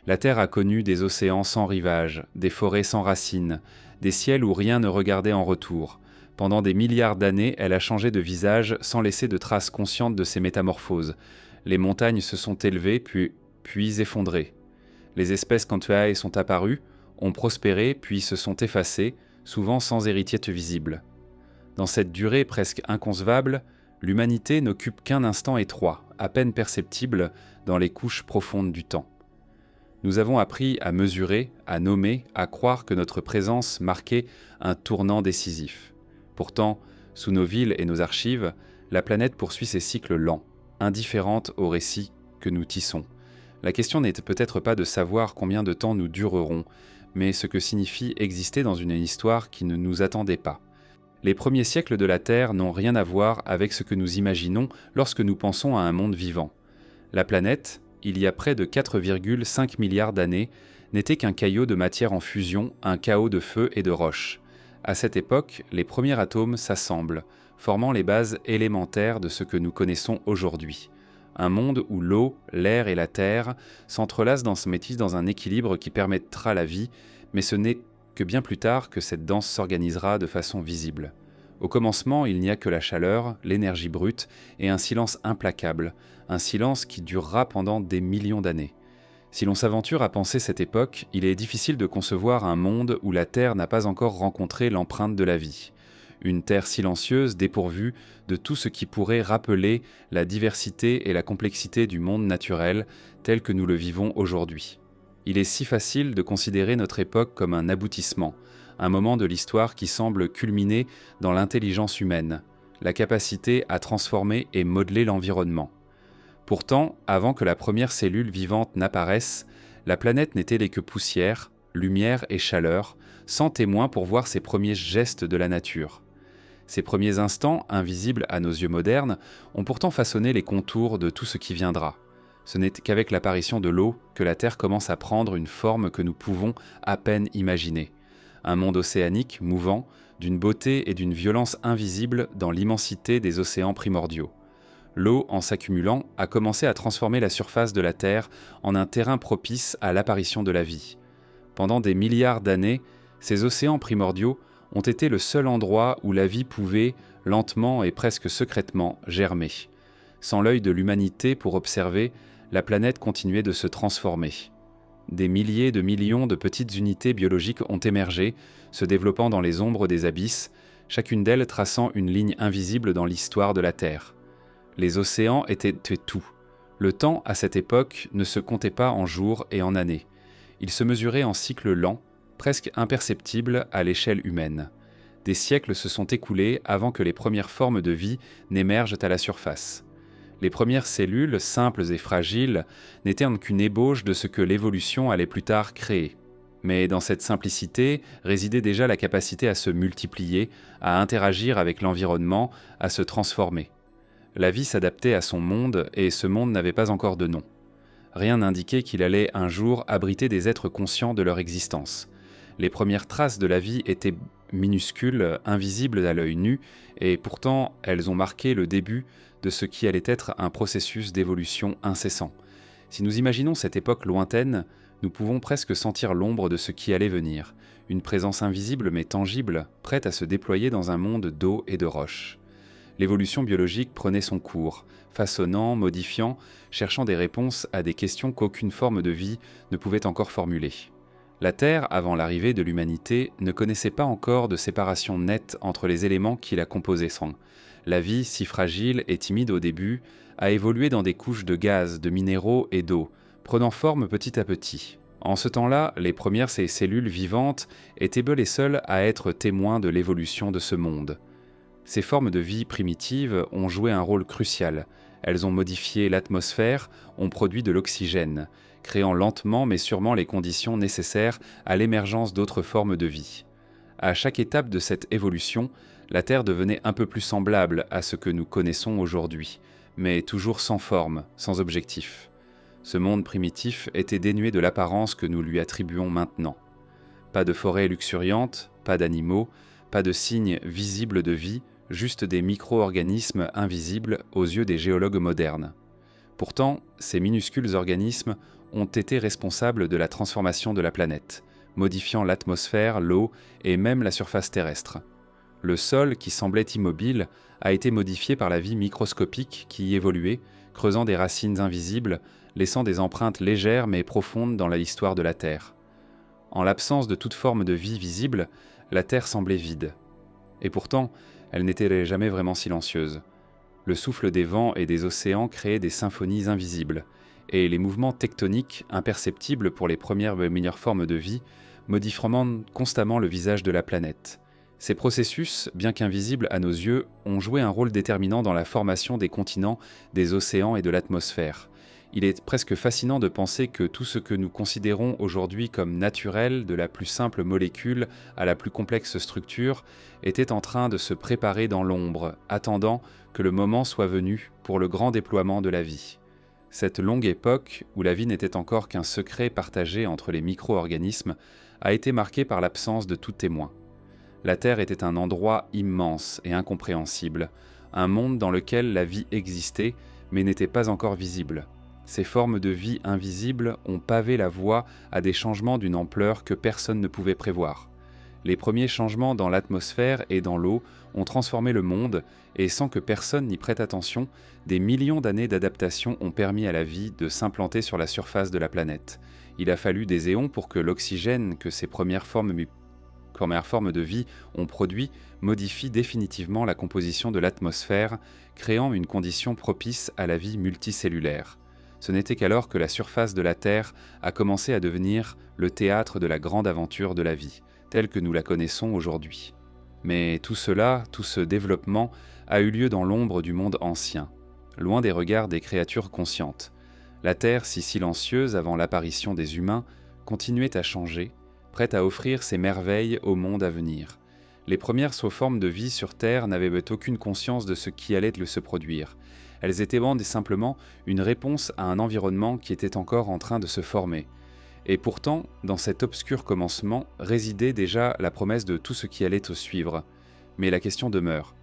La Terre a connu des océans sans rivage, des forêts sans racines, des ciels où rien ne regardait en retour. Pendant des milliards d'années, elle a changé de visage sans laisser de traces conscientes de ses métamorphoses. Les montagnes se sont élevées, puis effondrées. Les espèces quantuae sont apparues, ont prospéré, puis se sont effacées, souvent sans héritier visible. Dans cette durée presque inconcevable, l'humanité n'occupe qu'un instant étroit, à peine perceptible dans les couches profondes du temps. Nous avons appris à mesurer, à nommer, à croire que notre présence marquait un tournant décisif. Pourtant, sous nos villes et nos archives, la planète poursuit ses cycles lents, indifférente au récit que nous tissons. La question n'est peut-être pas de savoir combien de temps nous durerons, mais ce que signifie exister dans une histoire qui ne nous attendait pas. Les premiers siècles de la Terre n'ont rien à voir avec ce que nous imaginons lorsque nous pensons à un monde vivant. La planète, il y a près de 4,5 milliards d'années, n'était qu'un caillot de matière en fusion, un chaos de feu et de roches. À cette époque, les premiers atomes s'assemblent, formant les bases élémentaires de ce que nous connaissons aujourd'hui. Un monde où l'eau, l'air et la terre s'entrelacent métissent dans un équilibre qui permettra la vie, mais ce n'est que bien plus tard que cette danse s'organisera de façon visible. Au commencement, il n'y a que la chaleur, l'énergie brute et un silence implacable, un silence qui durera pendant des millions d'années. Si l'on s'aventure à penser cette époque, il est difficile de concevoir un monde où la Terre n'a pas encore rencontré l'empreinte de la vie. Une Terre silencieuse, dépourvue de tout ce qui pourrait rappeler la diversité et la complexité du monde naturel tel que nous le vivons aujourd'hui. Il est si facile de considérer notre époque comme un aboutissement, un moment de l'histoire qui semble culminer dans l'intelligence humaine, la capacité à transformer et modeler l'environnement. Pourtant, avant que la première cellule vivante n'apparaisse, la planète n'était que poussière, lumière et chaleur, sans témoin pour voir ces premiers gestes de la nature. Ces premiers instants, invisibles à nos yeux modernes, ont pourtant façonné les contours de tout ce qui viendra. Ce n'est qu'avec l'apparition de l'eau que la Terre commence à prendre une forme que nous pouvons à peine imaginer. Un monde océanique, mouvant, d'une beauté et d'une violence invisibles dans l'immensité des océans primordiaux. L'eau, en s'accumulant, a commencé à transformer la surface de la Terre en un terrain propice à l'apparition de la vie. Pendant des milliards d'années, ces océans primordiaux ont été le seul endroit où la vie pouvait, lentement et presque secrètement, germer. Sans l'œil de l'humanité pour observer, la planète continuait de se transformer. Des milliers de millions de petites unités biologiques ont émergé, se développant dans les ombres des abysses, chacune d'elles traçant une ligne invisible dans l'histoire de la Terre. Les océans étaient tout. Le temps, à cette époque, ne se comptait pas en jours et en années. Il se mesurait en cycles lents, presque imperceptibles à l'échelle humaine. Des siècles se sont écoulés avant que les premières formes de vie n'émergent à la surface. Les premières cellules, simples et fragiles, n'étaient qu'une ébauche de ce que l'évolution allait plus tard créer. Mais dans cette simplicité résidait déjà la capacité à se multiplier, à interagir avec l'environnement, à se transformer. La vie s'adaptait à son monde et ce monde n'avait pas encore de nom. Rien n'indiquait qu'il allait un jour abriter des êtres conscients de leur existence. Les premières traces de la vie étaient minuscules, invisibles à l'œil nu, et pourtant elles ont marqué le début de ce qui allait être un processus d'évolution incessant. Si nous imaginons cette époque lointaine, nous pouvons presque sentir l'ombre de ce qui allait venir, une présence invisible mais tangible, prête à se déployer dans un monde d'eau et de roches. L'évolution biologique prenait son cours, façonnant, modifiant, cherchant des réponses à des questions qu'aucune forme de vie ne pouvait encore formuler. La Terre, avant l'arrivée de l'humanité, ne connaissait pas encore de séparation nette entre les éléments qui la composaient. La vie, si fragile et timide au début, a évolué dans des couches de gaz, de minéraux et d'eau, prenant forme petit à petit. En ce temps-là, les premières cellules vivantes étaient les seules à être témoins de l'évolution de ce monde. Ces formes de vie primitives ont joué un rôle crucial. Elles ont modifié l'atmosphère, ont produit de l'oxygène, créant lentement mais sûrement les conditions nécessaires à l'émergence d'autres formes de vie. À chaque étape de cette évolution, la Terre devenait un peu plus semblable à ce que nous connaissons aujourd'hui, mais toujours sans forme, sans objectif. Ce monde primitif était dénué de l'apparence que nous lui attribuons maintenant. Pas de forêts luxuriantes, pas d'animaux, pas de signes visibles de vie, juste des micro-organismes invisibles aux yeux des géologues modernes. Pourtant, ces minuscules organismes ont été responsables de la transformation de la planète, modifiant l'atmosphère, l'eau et même la surface terrestre. Le sol, qui semblait immobile, a été modifié par la vie microscopique qui y évoluait, creusant des racines invisibles, laissant des empreintes légères mais profondes dans l'histoire de la Terre. En l'absence de toute forme de vie visible, la Terre semblait vide. Et pourtant, elle n'était jamais vraiment silencieuse. Le souffle des vents et des océans créait des symphonies invisibles, et les mouvements tectoniques, imperceptibles pour les premières meilleures formes de vie, modifiant constamment le visage de la planète. Ces processus, bien qu'invisibles à nos yeux, ont joué un rôle déterminant dans la formation des continents, des océans et de l'atmosphère. Il est presque fascinant de penser que tout ce que nous considérons aujourd'hui comme naturel, de la plus simple molécule à la plus complexe structure, était en train de se préparer dans l'ombre, attendant que le moment soit venu pour le grand déploiement de la vie. Cette longue époque, où la vie n'était encore qu'un secret partagé entre les micro-organismes, a été marquée par l'absence de tout témoin. La Terre était un endroit immense et incompréhensible, un monde dans lequel la vie existait, mais n'était pas encore visible. Ces formes de vie invisibles ont pavé la voie à des changements d'une ampleur que personne ne pouvait prévoir. Les premiers changements dans l'atmosphère et dans l'eau ont transformé le monde, et sans que personne n'y prête attention, des millions d'années d'adaptation ont permis à la vie de s'implanter sur la surface de la planète. Il a fallu des éons pour que l'oxygène que ces premières formes de vie ont produit modifie définitivement la composition de l'atmosphère, créant une condition propice à la vie multicellulaire. Ce n'était qu'alors que la surface de la Terre a commencé à devenir le théâtre de la grande aventure de la vie, telle que nous la connaissons aujourd'hui. Mais tout cela, tout ce développement, a eu lieu dans l'ombre du monde ancien, loin des regards des créatures conscientes. La Terre, si silencieuse avant l'apparition des humains, continuait à changer, prête à offrir ses merveilles au monde à venir. Les premières formes de vie sur Terre n'avaient aucune conscience de ce qui allait se produire. Elles étaient simplement une réponse à un environnement qui était encore en train de se former. Et pourtant, dans cet obscur commencement, résidait déjà la promesse de tout ce qui allait suivre. Mais la question demeure.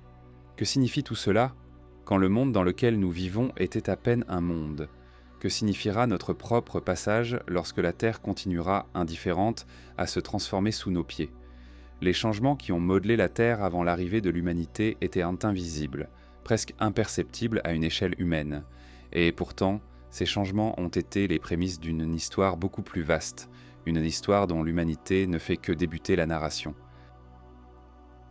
Que signifie tout cela quand le monde dans lequel nous vivons était à peine un monde ? Que signifiera notre propre passage lorsque la Terre continuera, indifférente, à se transformer sous nos pieds ? Les changements qui ont modelé la Terre avant l'arrivée de l'humanité étaient invisibles, presque imperceptibles à une échelle humaine. Et pourtant, ces changements ont été les prémices d'une histoire beaucoup plus vaste, une histoire dont l'humanité ne fait que débuter la narration.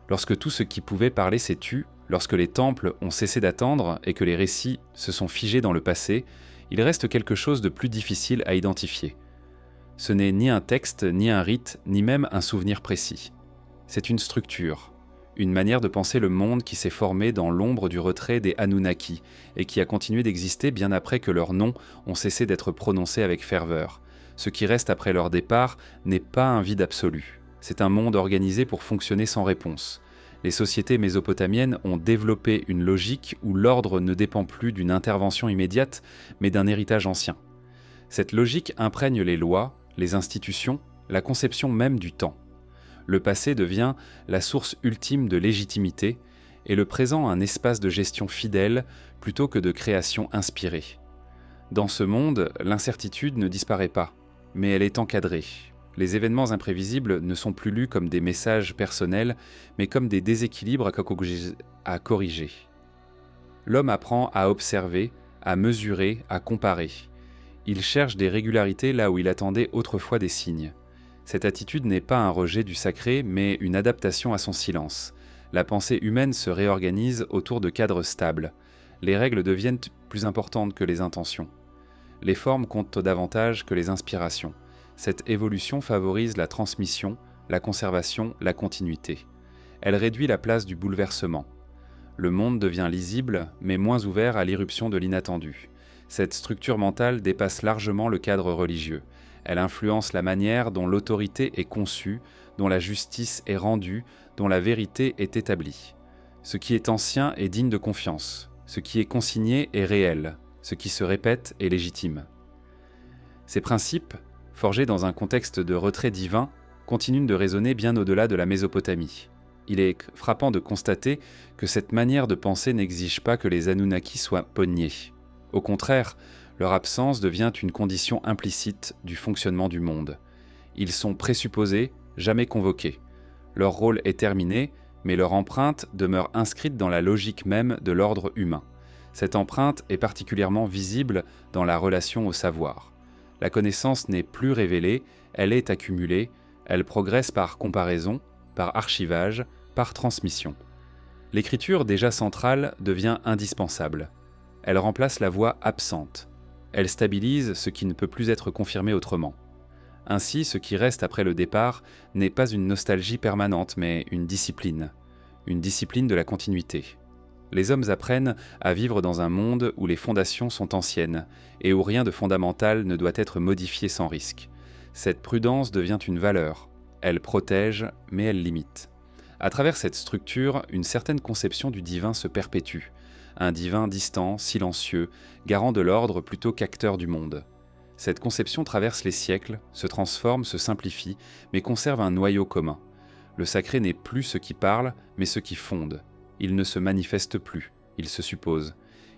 Lorsque tout ce qui pouvait parler s'est tu, lorsque les temples ont cessé d'attendre et que les récits se sont figés dans le passé, il reste quelque chose de plus difficile à identifier. Ce n'est ni un texte, ni un rite, ni même un souvenir précis. C'est une structure, une manière de penser le monde qui s'est formée dans l'ombre du retrait des Anunnaki et qui a continué d'exister bien après que leurs noms ont cessé d'être prononcés avec ferveur. Ce qui reste après leur départ n'est pas un vide absolu. C'est un monde organisé pour fonctionner sans réponse. Les sociétés mésopotamiennes ont développé une logique où l'ordre ne dépend plus d'une intervention immédiate, mais d'un héritage ancien. Cette logique imprègne les lois, les institutions, la conception même du temps. Le passé devient la source ultime de légitimité et le présent un espace de gestion fidèle plutôt que de création inspirée. Dans ce monde, l'incertitude ne disparaît pas, mais elle est encadrée. Les événements imprévisibles ne sont plus lus comme des messages personnels, mais comme des déséquilibres à corriger. L'homme apprend à observer, à mesurer, à comparer. Il cherche des régularités là où il attendait autrefois des signes. Cette attitude n'est pas un rejet du sacré, mais une adaptation à son silence. La pensée humaine se réorganise autour de cadres stables. Les règles deviennent plus importantes que les intentions. Les formes comptent davantage que les inspirations. Cette évolution favorise la transmission, la conservation, la continuité. Elle réduit la place du bouleversement. Le monde devient lisible, mais moins ouvert à l'irruption de l'inattendu. Cette structure mentale dépasse largement le cadre religieux. Elle influence la manière dont l'autorité est conçue, dont la justice est rendue, dont la vérité est établie. Ce qui est ancien est digne de confiance. Ce qui est consigné est réel. Ce qui se répète est légitime. Ces principes, forgés dans un contexte de retrait divin, continuent de résonner bien au-delà de la Mésopotamie. Il est frappant de constater que cette manière de penser n'exige pas que les Anunnaki soient pognés. Au contraire, Leur absence devient une condition implicite du fonctionnement du monde. Ils sont présupposés, jamais convoqués. Leur rôle est terminé, mais leur empreinte demeure inscrite dans la logique même de l'ordre humain. Cette empreinte est particulièrement visible dans la relation au savoir. La connaissance n'est plus révélée, elle est accumulée, elle progresse par comparaison, par archivage, par transmission. L'écriture déjà centrale devient indispensable. Elle remplace la voix absente. Elle stabilise ce qui ne peut plus être confirmé autrement. Ainsi, ce qui reste après le départ n'est pas une nostalgie permanente, mais une discipline de la continuité. Les hommes apprennent à vivre dans un monde où les fondations sont anciennes et où rien de fondamental ne doit être modifié sans risque. Cette prudence devient une valeur. Elle protège, mais elle limite. À travers cette structure, une certaine conception du divin se perpétue. Un divin distant, silencieux, garant de l'ordre plutôt qu'acteur du monde. Cette conception traverse les siècles, se transforme, se simplifie, mais conserve un noyau commun. Le sacré n'est plus ce qui parle, mais ce qui fonde. Il ne se manifeste plus, il se suppose.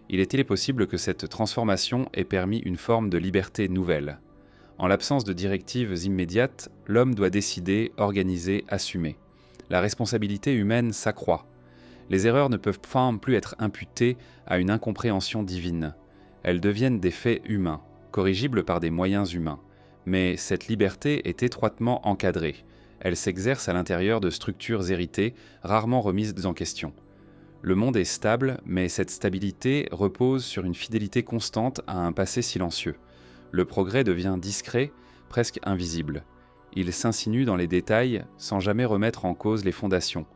Il est possible que cette transformation ait permis une forme de liberté nouvelle. En l'absence de directives immédiates, l'homme doit décider, organiser, assumer. La responsabilité humaine s'accroît. Les erreurs ne peuvent plus être imputées à une incompréhension divine. Elles deviennent des faits humains, corrigibles par des moyens humains. Mais cette liberté est étroitement encadrée. Elle s'exerce à l'intérieur de structures héritées, rarement remises en question. Le monde est stable, mais cette stabilité repose sur une fidélité constante à un passé silencieux. Le progrès devient discret, presque invisible. Il s'insinue dans les détails sans jamais remettre en cause les fondations.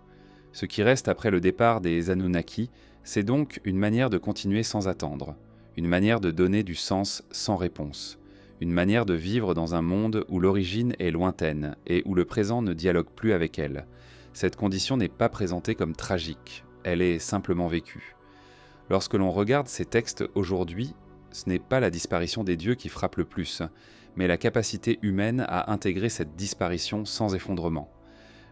Ce qui reste après le départ des Anunnaki, c'est donc une manière de continuer sans attendre, une manière de donner du sens sans réponse, une manière de vivre dans un monde où l'origine est lointaine et où le présent ne dialogue plus avec elle. Cette condition n'est pas présentée comme tragique, elle est simplement vécue. Lorsque l'on regarde ces textes aujourd'hui, ce n'est pas la disparition des dieux qui frappe le plus, mais la capacité humaine à intégrer cette disparition sans effondrement.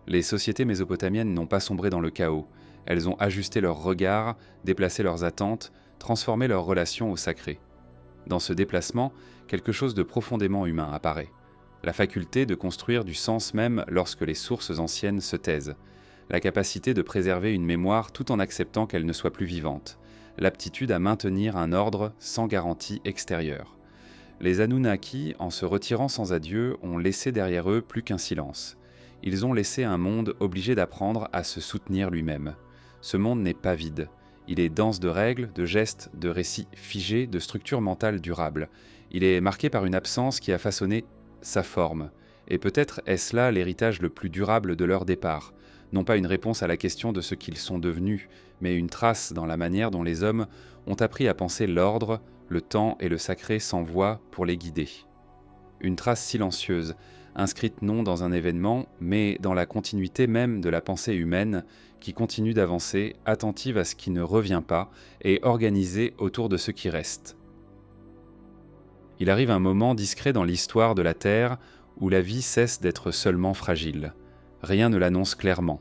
Les sociétés mésopotamiennes n'ont pas sombré dans le chaos, elles ont ajusté leur regard, déplacé leurs attentes, transformé leurs relations au sacré. Dans ce déplacement, quelque chose de profondément humain apparaît. La faculté de construire du sens même lorsque les sources anciennes se taisent. La capacité de préserver une mémoire tout en acceptant qu'elle ne soit plus vivante. L'aptitude à maintenir un ordre sans garantie extérieure. Les Anunnaki, en se retirant sans adieu, ont laissé derrière eux plus qu'un silence. Ils ont laissé un monde obligé d'apprendre à se soutenir lui-même. Ce monde n'est pas vide. Il est dense de règles, de gestes, de récits figés, de structures mentales durables. Il est marqué par une absence qui a façonné sa forme. Et peut-être est-ce là l'héritage le plus durable de leur départ. Non pas une réponse à la question de ce qu'ils sont devenus, mais une trace dans la manière dont les hommes ont appris à penser l'ordre, le temps et le sacré sans voix pour les guider. Une trace silencieuse, inscrite non dans un événement, mais dans la continuité même de la pensée humaine, qui continue d'avancer, attentive à ce qui ne revient pas, et organisée autour de ce qui reste. Il arrive un moment discret dans l'histoire de la Terre où la vie cesse d'être seulement fragile. Rien ne l'annonce clairement.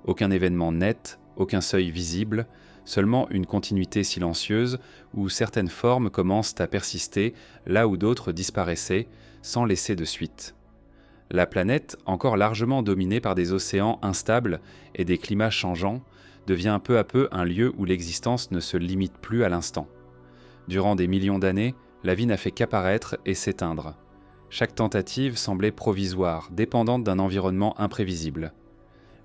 Aucun événement net, aucun seuil visible, seulement une continuité silencieuse où certaines formes commencent à persister là où d'autres disparaissaient, sans laisser de suite. La planète, encore largement dominée par des océans instables et des climats changeants, devient peu à peu un lieu où l'existence ne se limite plus à l'instant. Durant des millions d'années, la vie n'a fait qu'apparaître et s'éteindre. Chaque tentative semblait provisoire, dépendante d'un environnement imprévisible.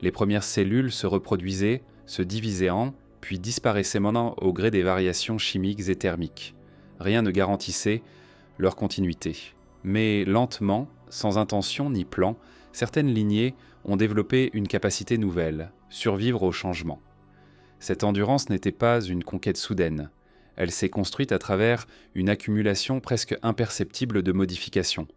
Les premières cellules se reproduisaient, se divisaient en, puis disparaissaient maintenant au gré des variations chimiques et thermiques. Rien ne garantissait leur continuité. Mais lentement, sans intention ni plan, certaines lignées ont développé une capacité nouvelle, survivre au changement. Cette endurance n'était pas une conquête soudaine. Elle s'est construite à travers une accumulation presque imperceptible de modifications,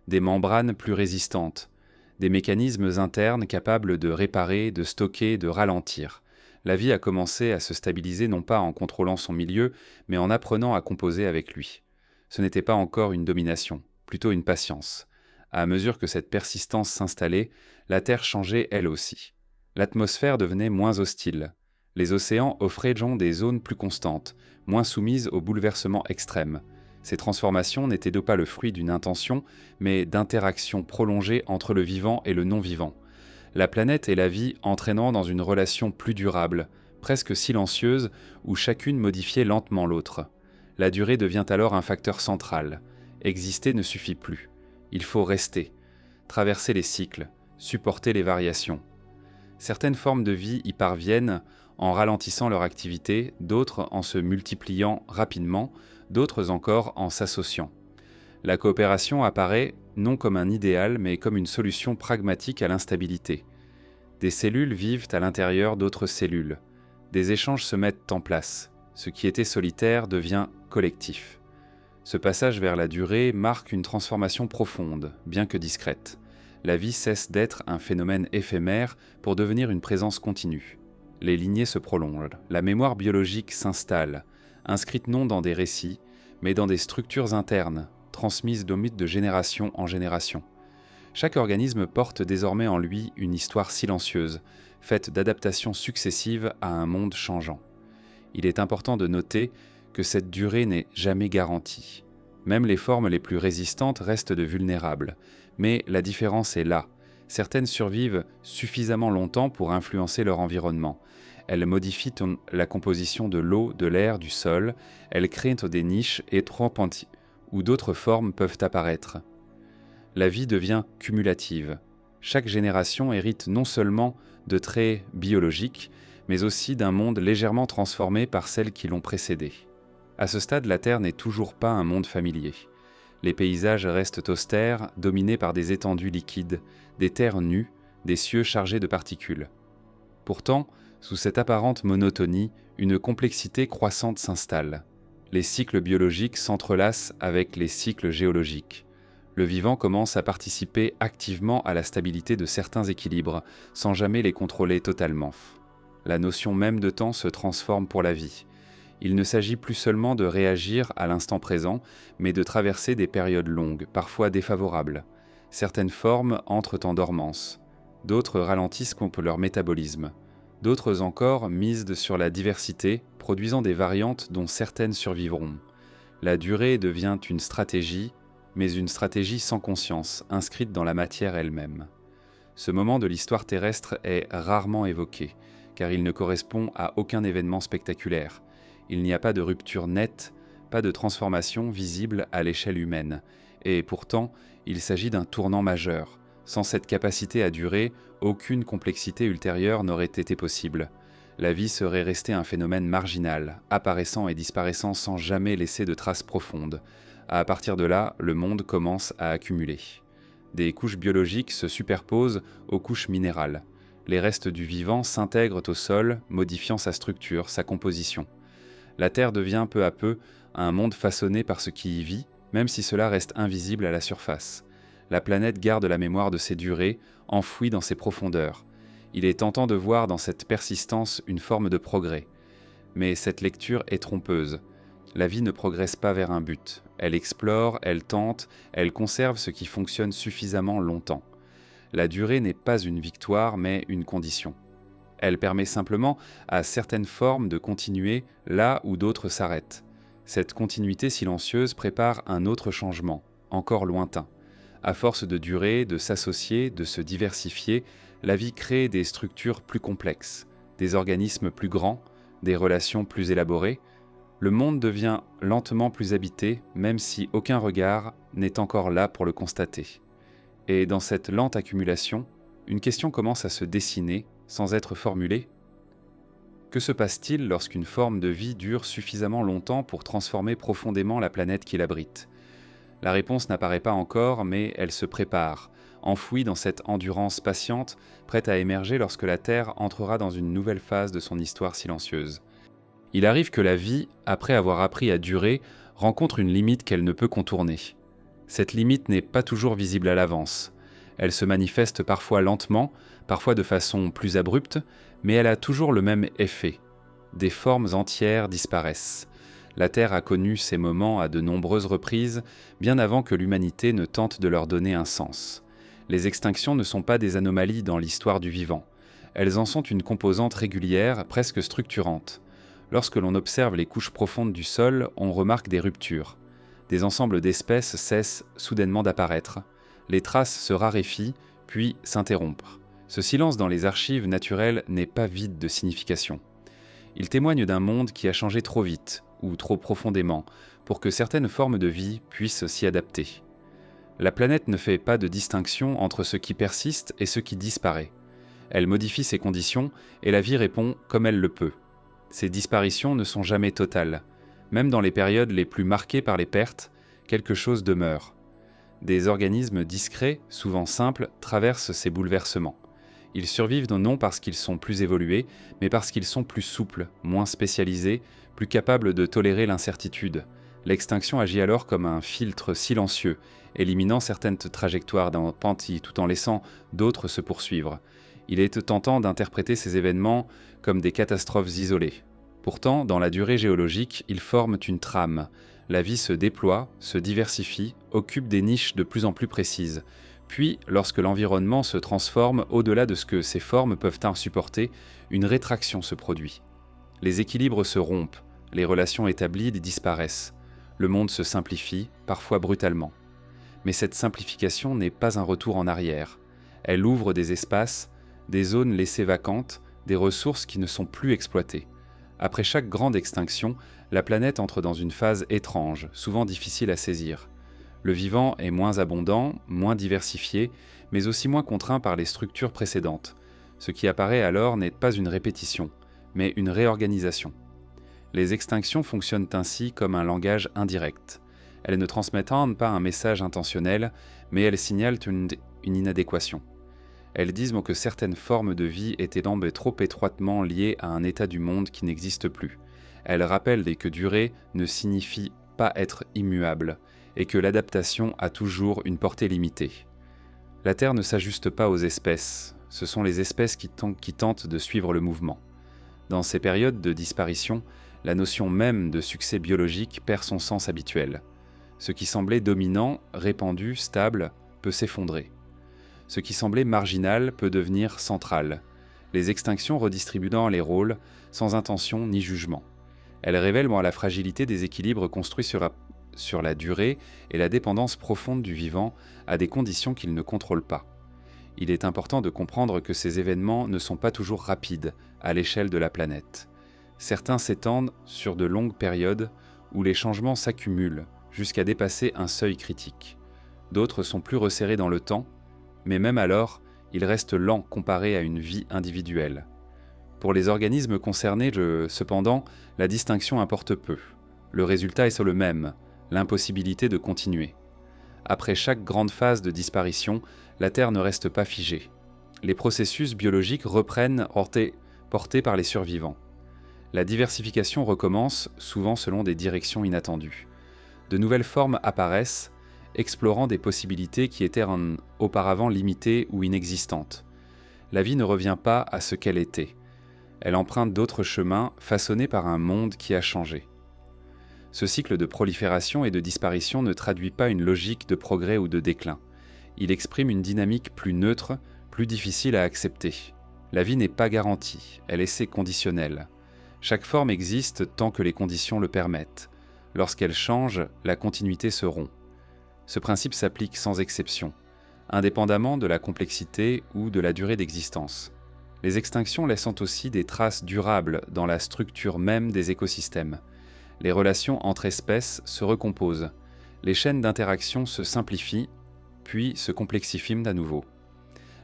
des membranes plus résistantes, des mécanismes internes capables de réparer, de stocker, de ralentir. La vie a commencé à se stabiliser non pas en contrôlant son milieu, mais en apprenant à composer avec lui. Ce n'était pas encore une domination, plutôt une patience. À mesure que cette persistance s'installait, la Terre changeait elle aussi. L'atmosphère devenait moins hostile. Les océans offraient des zones plus constantes, moins soumises aux bouleversements extrêmes. Ces transformations n'étaient donc pas le fruit d'une intention, mais d'interactions prolongées entre le vivant et le non-vivant. La planète et la vie entraînant dans une relation plus durable, presque silencieuse, où chacune modifiait lentement l'autre. La durée devient alors un facteur central. Exister ne suffit plus. Il faut rester, traverser les cycles, supporter les variations. Certaines formes de vie y parviennent en ralentissant leur activité, d'autres en se multipliant rapidement, d'autres encore en s'associant. La coopération apparaît non comme un idéal, mais comme une solution pragmatique à l'instabilité. Des cellules vivent à l'intérieur d'autres cellules. Des échanges se mettent en place. Ce qui était solitaire devient collectif. Ce passage vers la durée marque une transformation profonde, bien que discrète. La vie cesse d'être un phénomène éphémère pour devenir une présence continue. Les lignées se prolongent, la mémoire biologique s'installe, inscrite non dans des récits, mais dans des structures internes, transmises de génération en génération. Chaque organisme porte désormais en lui une histoire silencieuse, faite d'adaptations successives à un monde changeant. Il est important de noter que cette durée n'est jamais garantie. Même les formes les plus résistantes restent de vulnérables, mais la différence est là. Certaines survivent suffisamment longtemps pour influencer leur environnement. Elles modifient la composition de l'eau, de l'air, du sol. Elles créent des niches étroites où d'autres formes peuvent apparaître. La vie devient cumulative. Chaque génération hérite non seulement de traits biologiques, mais aussi d'un monde légèrement transformé par celles qui l'ont précédé. À ce stade, la Terre n'est toujours pas un monde familier. Les paysages restent austères, dominés par des étendues liquides, des terres nues, des cieux chargés de particules. Pourtant, sous cette apparente monotonie, une complexité croissante s'installe. Les cycles biologiques s'entrelacent avec les cycles géologiques. Le vivant commence à participer activement à la stabilité de certains équilibres, sans jamais les contrôler totalement. La notion même de temps se transforme pour la vie. Il ne s'agit plus seulement de réagir à l'instant présent, mais de traverser des périodes longues, parfois défavorables. Certaines formes entrent en dormance, d'autres ralentissent contre leur métabolisme, d'autres encore misent sur la diversité, produisant des variantes dont certaines survivront. La durée devient une stratégie, mais une stratégie sans conscience, inscrite dans la matière elle-même. Ce moment de l'histoire terrestre est rarement évoqué, car il ne correspond à aucun événement spectaculaire. Il n'y a pas de rupture nette, pas de transformation visible à l'échelle humaine. Et pourtant, il s'agit d'un tournant majeur. Sans cette capacité à durer, aucune complexité ultérieure n'aurait été possible. La vie serait restée un phénomène marginal, apparaissant et disparaissant sans jamais laisser de traces profondes. À partir de là, le monde commence à accumuler. Des couches biologiques se superposent aux couches minérales. Les restes du vivant s'intègrent au sol, modifiant sa structure, sa composition. La Terre devient peu à peu un monde façonné par ce qui y vit, même si cela reste invisible à la surface. La planète garde la mémoire de ses durées, enfouie dans ses profondeurs. Il est tentant de voir dans cette persistance une forme de progrès. Mais cette lecture est trompeuse. La vie ne progresse pas vers un but. Elle explore, elle tente, elle conserve ce qui fonctionne suffisamment longtemps. La durée n'est pas une victoire, mais une condition. Elle permet simplement à certaines formes de continuer là où d'autres s'arrêtent. Cette continuité silencieuse prépare un autre changement, encore lointain. À force de durer, de s'associer, de se diversifier, la vie crée des structures plus complexes, des organismes plus grands, des relations plus élaborées. Le monde devient lentement plus habité, même si aucun regard n'est encore là pour le constater. Et dans cette lente accumulation, une question commence à se dessiner, sans être formulée. Que se passe-t-il lorsqu'une forme de vie dure suffisamment longtemps pour transformer profondément la planète qui l'abrite ? La réponse n'apparaît pas encore, mais elle se prépare, enfouie dans cette endurance patiente, prête à émerger lorsque la Terre entrera dans une nouvelle phase de son histoire silencieuse. Il arrive que la vie, après avoir appris à durer, rencontre une limite qu'elle ne peut contourner. Cette limite n'est pas toujours visible à l'avance. Elle se manifeste parfois lentement, parfois de façon plus abrupte, mais elle a toujours le même effet. Des formes entières disparaissent. La Terre a connu ces moments à de nombreuses reprises, bien avant que l'humanité ne tente de leur donner un sens. Les extinctions ne sont pas des anomalies dans l'histoire du vivant. Elles en sont une composante régulière, presque structurante. Lorsque l'on observe les couches profondes du sol, on remarque des ruptures. Des ensembles d'espèces cessent soudainement d'apparaître. Les traces se raréfient, puis s'interrompent. Ce silence dans les archives naturelles n'est pas vide de signification. Il témoigne d'un monde qui a changé trop vite, ou trop profondément, pour que certaines formes de vie puissent s'y adapter. La planète ne fait pas de distinction entre ce qui persiste et ce qui disparaît. Elle modifie ses conditions et la vie répond comme elle le peut. Ces disparitions ne sont jamais totales. Même dans les périodes les plus marquées par les pertes, quelque chose demeure. Des organismes discrets, souvent simples, traversent ces bouleversements. Ils survivent non parce qu'ils sont plus évolués, mais parce qu'ils sont plus souples, moins spécialisés, plus capables de tolérer l'incertitude. L'extinction agit alors comme un filtre silencieux, éliminant certaines trajectoires d'un pentis tout en laissant d'autres se poursuivre. Il est tentant d'interpréter ces événements comme des catastrophes isolées. Pourtant, dans la durée géologique, ils forment une trame. La vie se déploie, se diversifie, occupe des niches de plus en plus précises. Puis, lorsque l'environnement se transforme au-delà de ce que ces formes peuvent supporter, une rétraction se produit. Les équilibres se rompent, les relations établies disparaissent. Le monde se simplifie, parfois brutalement. Mais cette simplification n'est pas un retour en arrière. Elle ouvre des espaces, des zones laissées vacantes, des ressources qui ne sont plus exploitées. Après chaque grande extinction, la planète entre dans une phase étrange, souvent difficile à saisir. Le vivant est moins abondant, moins diversifié, mais aussi moins contraint par les structures précédentes. Ce qui apparaît alors n'est pas une répétition, mais une réorganisation. Les extinctions fonctionnent ainsi comme un langage indirect. Elles ne transmettent pas un message intentionnel, mais elles signalent une inadéquation. Elles disent que certaines formes de vie étaient trop étroitement liées à un état du monde qui n'existe plus. Elles rappellent que durer ne signifie pas être immuable, et que l'adaptation a toujours une portée limitée. La Terre ne s'ajuste pas aux espèces, ce sont les espèces qui tentent de suivre le mouvement. Dans ces périodes de disparition, la notion même de succès biologique perd son sens habituel. Ce qui semblait dominant, répandu, stable, peut s'effondrer. Ce qui semblait marginal peut devenir central. Les extinctions redistribuant les rôles, sans intention ni jugement. Elles révèlent la fragilité des équilibres construits sur la durée et la dépendance profonde du vivant à des conditions qu'il ne contrôle pas. Il est important de comprendre que ces événements ne sont pas toujours rapides à l'échelle de la planète. Certains s'étendent sur de longues périodes où les changements s'accumulent jusqu'à dépasser un seuil critique. D'autres sont plus resserrés dans le temps, mais même alors, ils restent lents comparés à une vie individuelle. Pour les organismes concernés, cependant, la distinction importe peu. Le résultat est le même, l'impossibilité de continuer. Après chaque grande phase de disparition, la Terre ne reste pas figée. Les processus biologiques reprennent, portés par les survivants. La diversification recommence, souvent selon des directions inattendues. De nouvelles formes apparaissent, explorant des possibilités qui étaient auparavant limitées ou inexistantes. La vie ne revient pas à ce qu'elle était. Elle emprunte d'autres chemins façonnés par un monde qui a changé. Ce cycle de prolifération et de disparition ne traduit pas une logique de progrès ou de déclin. Il exprime une dynamique plus neutre, plus difficile à accepter. La vie n'est pas garantie, elle est conditionnelle. Chaque forme existe tant que les conditions le permettent. Lorsqu'elle change, la continuité se rompt. Ce principe s'applique sans exception, indépendamment de la complexité ou de la durée d'existence. Les extinctions laissant aussi des traces durables dans la structure même des écosystèmes. Les relations entre espèces se recomposent, les chaînes d'interaction se simplifient, puis se complexifient à nouveau.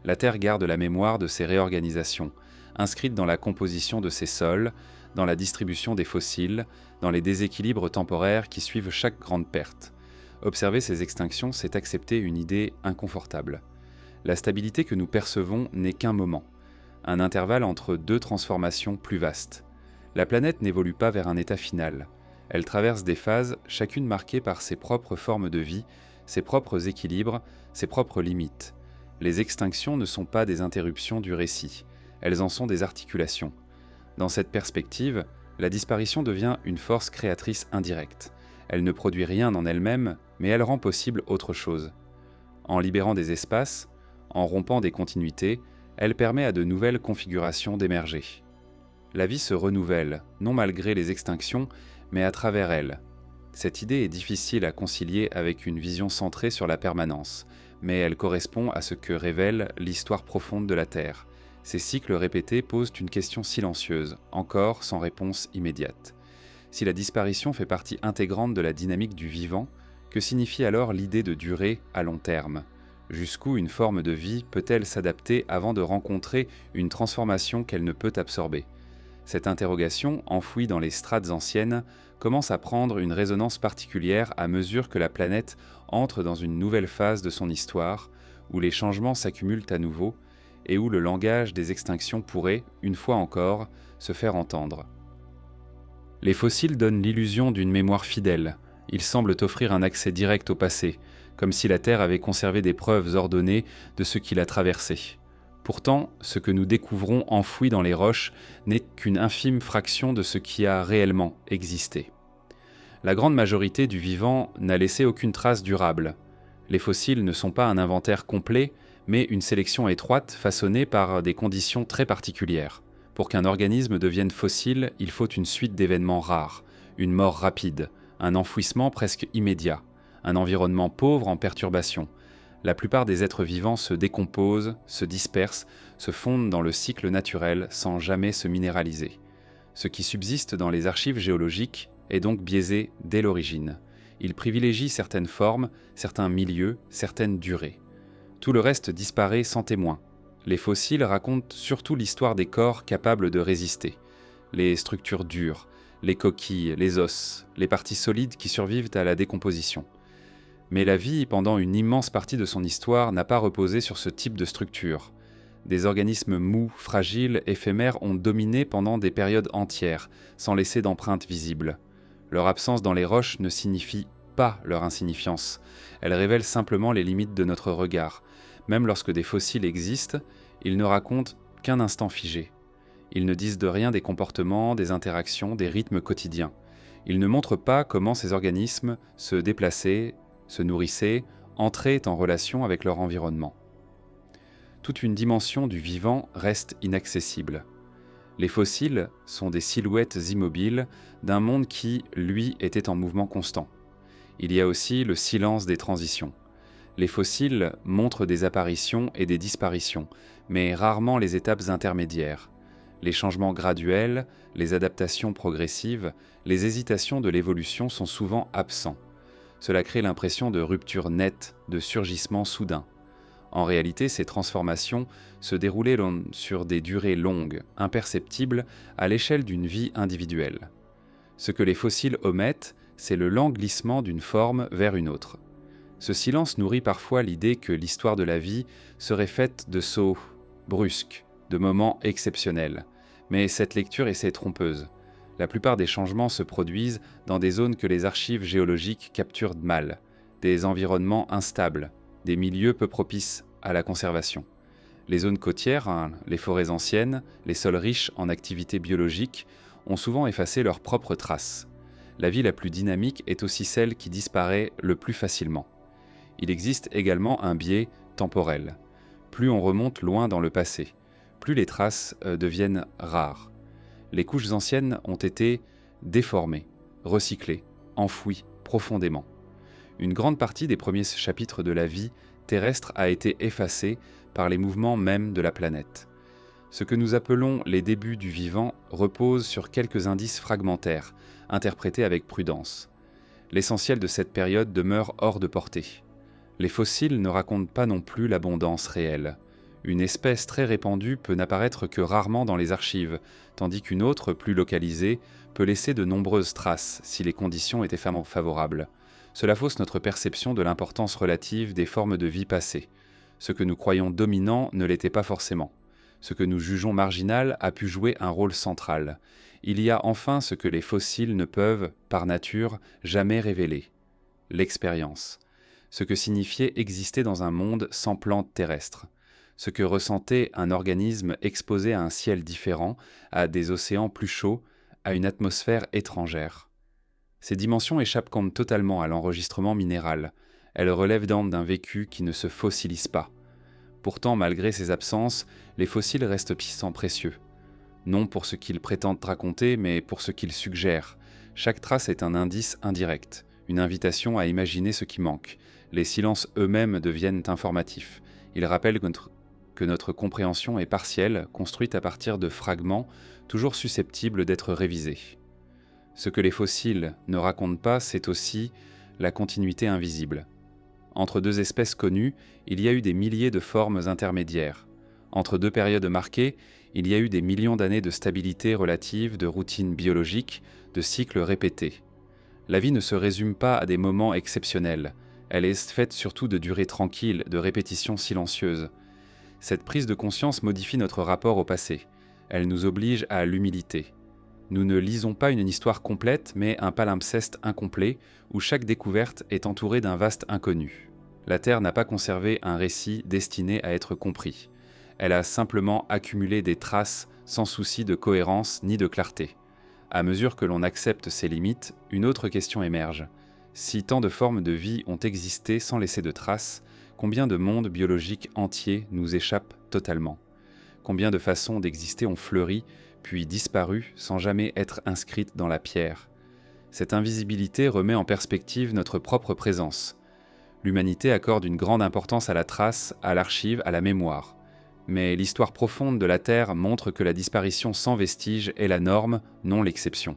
La Terre garde la mémoire de ces réorganisations, inscrites dans la composition de ses sols, dans la distribution des fossiles, dans les déséquilibres temporaires qui suivent chaque grande perte. Observer ces extinctions, c'est accepter une idée inconfortable. La stabilité que nous percevons n'est qu'un moment, un intervalle entre deux transformations plus vastes. La planète n'évolue pas vers un état final. Elle traverse des phases, chacune marquée par ses propres formes de vie, ses propres équilibres, ses propres limites. Les extinctions ne sont pas des interruptions du récit, elles en sont des articulations. Dans cette perspective, la disparition devient une force créatrice indirecte. Elle ne produit rien en elle-même, mais elle rend possible autre chose. En libérant des espaces, en rompant des continuités, elle permet à de nouvelles configurations d'émerger. La vie se renouvelle, non malgré les extinctions, mais à travers elles. Cette idée est difficile à concilier avec une vision centrée sur la permanence, mais elle correspond à ce que révèle l'histoire profonde de la Terre. Ces cycles répétés posent une question silencieuse, encore sans réponse immédiate. Si la disparition fait partie intégrante de la dynamique du vivant, que signifie alors l'idée de durée à long terme ? Jusqu'où une forme de vie peut-elle s'adapter avant de rencontrer une transformation qu'elle ne peut absorber ? Cette interrogation, enfouie dans les strates anciennes, commence à prendre une résonance particulière à mesure que la planète entre dans une nouvelle phase de son histoire, où les changements s'accumulent à nouveau, et où le langage des extinctions pourrait, une fois encore, se faire entendre. Les fossiles donnent l'illusion d'une mémoire fidèle. Ils semblent offrir un accès direct au passé, comme si la Terre avait conservé des preuves ordonnées de ce qui l'a traversée. Pourtant, ce que nous découvrons enfoui dans les roches n'est qu'une infime fraction de ce qui a réellement existé. La grande majorité du vivant n'a laissé aucune trace durable. Les fossiles ne sont pas un inventaire complet, mais une sélection étroite façonnée par des conditions très particulières. Pour qu'un organisme devienne fossile, il faut une suite d'événements rares, une mort rapide, un enfouissement presque immédiat, un environnement pauvre en perturbations. La plupart des êtres vivants se décomposent, se dispersent, se fondent dans le cycle naturel sans jamais se minéraliser. Ce qui subsiste dans les archives géologiques est donc biaisé dès l'origine. Il privilégie certaines formes, certains milieux, certaines durées. Tout le reste disparaît sans témoin. Les fossiles racontent surtout l'histoire des corps capables de résister. Les structures dures, les coquilles, les os, les parties solides qui survivent à la décomposition. Mais la vie, pendant une immense partie de son histoire, n'a pas reposé sur ce type de structure. Des organismes mous, fragiles, éphémères ont dominé pendant des périodes entières, sans laisser d'empreintes visibles. Leur absence dans les roches ne signifie pas leur insignifiance. Elle révèle simplement les limites de notre regard. Même lorsque des fossiles existent, ils ne racontent qu'un instant figé. Ils ne disent de rien des comportements, des interactions, des rythmes quotidiens. Ils ne montrent pas comment ces organismes se déplaçaient, se nourrissaient, entraient en relation avec leur environnement. Toute une dimension du vivant reste inaccessible. Les fossiles sont des silhouettes immobiles d'un monde qui, lui, était en mouvement constant. Il y a aussi le silence des transitions. Les fossiles montrent des apparitions et des disparitions, mais rarement les étapes intermédiaires. Les changements graduels, les adaptations progressives, les hésitations de l'évolution sont souvent absents. Cela crée l'impression de rupture nette, de surgissement soudain. En réalité, ces transformations se déroulaient sur des durées longues, imperceptibles à l'échelle d'une vie individuelle. Ce que les fossiles omettent, c'est le lent glissement d'une forme vers une autre. Ce silence nourrit parfois l'idée que l'histoire de la vie serait faite de sauts brusques, de moments exceptionnels. Mais cette lecture est trompeuse. La plupart des changements se produisent dans des zones que les archives géologiques capturent mal, des environnements instables, des milieux peu propices à la conservation. Les zones côtières, les forêts anciennes, les sols riches en activités biologiques ont souvent effacé leurs propres traces. La vie la plus dynamique est aussi celle qui disparaît le plus facilement. Il existe également un biais temporel. Plus on remonte loin dans le passé, plus les traces deviennent rares. Les couches anciennes ont été déformées, recyclées, enfouies profondément. Une grande partie des premiers chapitres de la vie terrestre a été effacée par les mouvements mêmes de la planète. Ce que nous appelons les débuts du vivant repose sur quelques indices fragmentaires, interprétés avec prudence. L'essentiel de cette période demeure hors de portée. Les fossiles ne racontent pas non plus l'abondance réelle. Une espèce très répandue peut n'apparaître que rarement dans les archives, tandis qu'une autre, plus localisée, peut laisser de nombreuses traces si les conditions étaient favorables. Cela fausse notre perception de l'importance relative des formes de vie passées. Ce que nous croyons dominant ne l'était pas forcément. Ce que nous jugeons marginal a pu jouer un rôle central. Il y a enfin ce que les fossiles ne peuvent, par nature, jamais révéler. L'expérience. Ce que signifiait exister dans un monde sans plantes terrestres. Ce que ressentait un organisme exposé à un ciel différent, à des océans plus chauds, à une atmosphère étrangère. Ces dimensions échappent comme totalement à l'enregistrement minéral. Elles relèvent d'un vécu qui ne se fossilise pas. Pourtant, malgré ces absences, les fossiles restent précieux. Non pour ce qu'ils prétendent raconter, mais pour ce qu'ils suggèrent. Chaque trace est un indice indirect, une invitation à imaginer ce qui manque. Les silences eux-mêmes deviennent informatifs. Ils rappellent que notre compréhension est partielle, construite à partir de fragments, toujours susceptibles d'être révisés. Ce que les fossiles ne racontent pas, c'est aussi la continuité invisible. Entre deux espèces connues, il y a eu des milliers de formes intermédiaires. Entre deux périodes marquées, il y a eu des millions d'années de stabilité relative, de routines biologiques, de cycles répétés. La vie ne se résume pas à des moments exceptionnels. Elle est faite surtout de durées tranquilles, de répétitions silencieuses. Cette prise de conscience modifie notre rapport au passé. Elle nous oblige à l'humilité. Nous ne lisons pas une histoire complète, mais un palimpseste incomplet, où chaque découverte est entourée d'un vaste inconnu. La Terre n'a pas conservé un récit destiné à être compris. Elle a simplement accumulé des traces sans souci de cohérence ni de clarté. À mesure que l'on accepte ses limites, une autre question émerge. Si tant de formes de vie ont existé sans laisser de traces, combien de mondes biologiques entiers nous échappent totalement ? Combien de façons d'exister ont fleuri, puis disparu sans jamais être inscrites dans la pierre ? Cette invisibilité remet en perspective notre propre présence. L'humanité accorde une grande importance à la trace, à l'archive, à la mémoire. Mais l'histoire profonde de la Terre montre que la disparition sans vestige est la norme, non l'exception.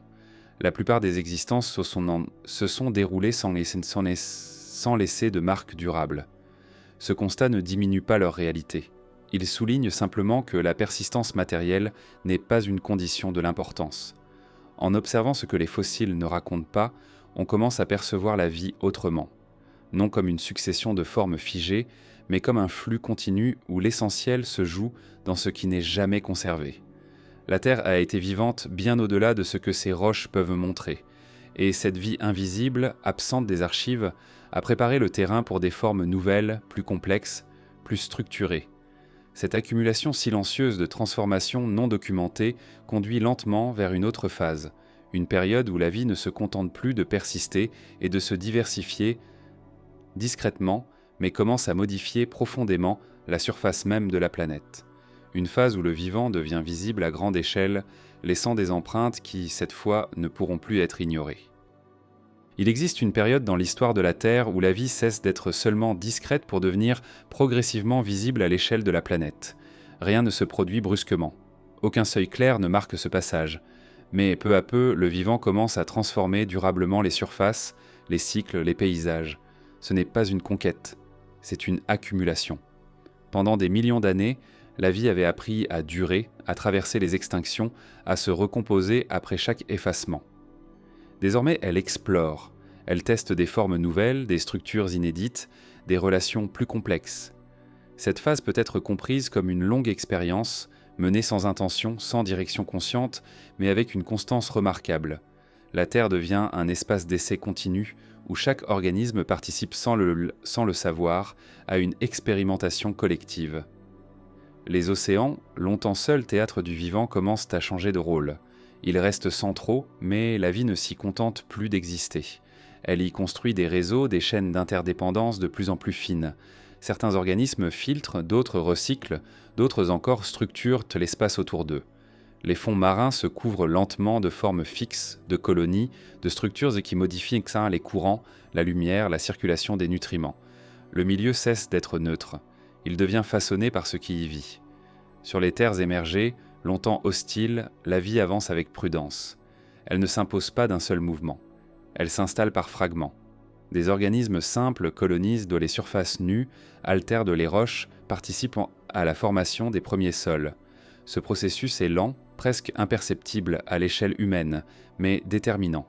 La plupart des existences se sont déroulées sans laisser de marques durables. Ce constat ne diminue pas leur réalité. Il souligne simplement que la persistance matérielle n'est pas une condition de l'importance. En observant ce que les fossiles ne racontent pas, on commence à percevoir la vie autrement. Non comme une succession de formes figées, mais comme un flux continu où l'essentiel se joue dans ce qui n'est jamais conservé. La Terre a été vivante bien au-delà de ce que ces roches peuvent montrer, et cette vie invisible, absente des archives, a préparé le terrain pour des formes nouvelles, plus complexes, plus structurées. Cette accumulation silencieuse de transformations non documentées conduit lentement vers une autre phase, une période où la vie ne se contente plus de persister et de se diversifier discrètement, mais commence à modifier profondément la surface même de la planète. Une phase où le vivant devient visible à grande échelle, laissant des empreintes qui, cette fois, ne pourront plus être ignorées. Il existe une période dans l'histoire de la Terre où la vie cesse d'être seulement discrète pour devenir progressivement visible à l'échelle de la planète. Rien ne se produit brusquement. Aucun seuil clair ne marque ce passage. Mais peu à peu, le vivant commence à transformer durablement les surfaces, les cycles, les paysages. Ce n'est pas une conquête, c'est une accumulation. Pendant des millions d'années, la vie avait appris à durer, à traverser les extinctions, à se recomposer après chaque effacement. Désormais, elle explore. Elle teste des formes nouvelles, des structures inédites, des relations plus complexes. Cette phase peut être comprise comme une longue expérience, menée sans intention, sans direction consciente, mais avec une constance remarquable. La Terre devient un espace d'essai continu où chaque organisme participe sans le savoir à une expérimentation collective. Les océans, longtemps seuls théâtre du vivant, commencent à changer de rôle. Ils restent centraux, mais la vie ne s'y contente plus d'exister. Elle y construit des réseaux, des chaînes d'interdépendance de plus en plus fines. Certains organismes filtrent, d'autres recyclent, d'autres encore structurent l'espace autour d'eux. Les fonds marins se couvrent lentement de formes fixes, de colonies, de structures qui modifient les courants, la lumière, la circulation des nutriments. Le milieu cesse d'être neutre. Il devient façonné par ce qui y vit. Sur les terres émergées, longtemps hostiles, la vie avance avec prudence. Elle ne s'impose pas d'un seul mouvement. Elle s'installe par fragments. Des organismes simples colonisent dans les surfaces nues, altèrent les roches, participent à la formation des premiers sols. Ce processus est lent, presque imperceptible à l'échelle humaine, mais déterminant.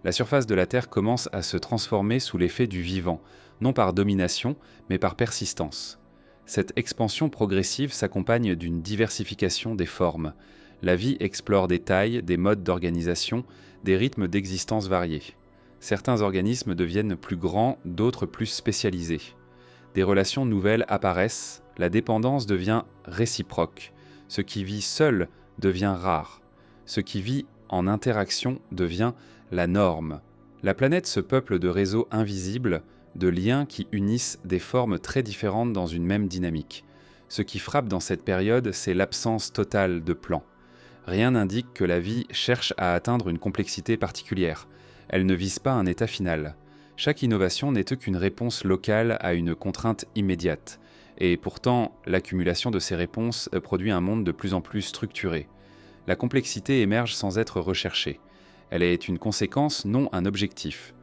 La surface de la Terre commence à se transformer sous l'effet du vivant, non par domination, mais par persistance. Cette expansion progressive s'accompagne d'une diversification des formes. La vie explore des tailles, des modes d'organisation, des rythmes d'existence variés. Certains organismes deviennent plus grands, d'autres plus spécialisés. Des relations nouvelles apparaissent, la dépendance devient réciproque. Ce qui vit seul devient rare. Ce qui vit en interaction devient la norme. La planète se peuple de réseaux invisibles, de liens qui unissent des formes très différentes dans une même dynamique. Ce qui frappe dans cette période, c'est l'absence totale de plan. Rien n'indique que la vie cherche à atteindre une complexité particulière. Elle ne vise pas un état final. Chaque innovation n'est qu'une réponse locale à une contrainte immédiate. Et pourtant, l'accumulation de ces réponses produit un monde de plus en plus structuré. La complexité émerge sans être recherchée. Elle est une conséquence, non un objectif.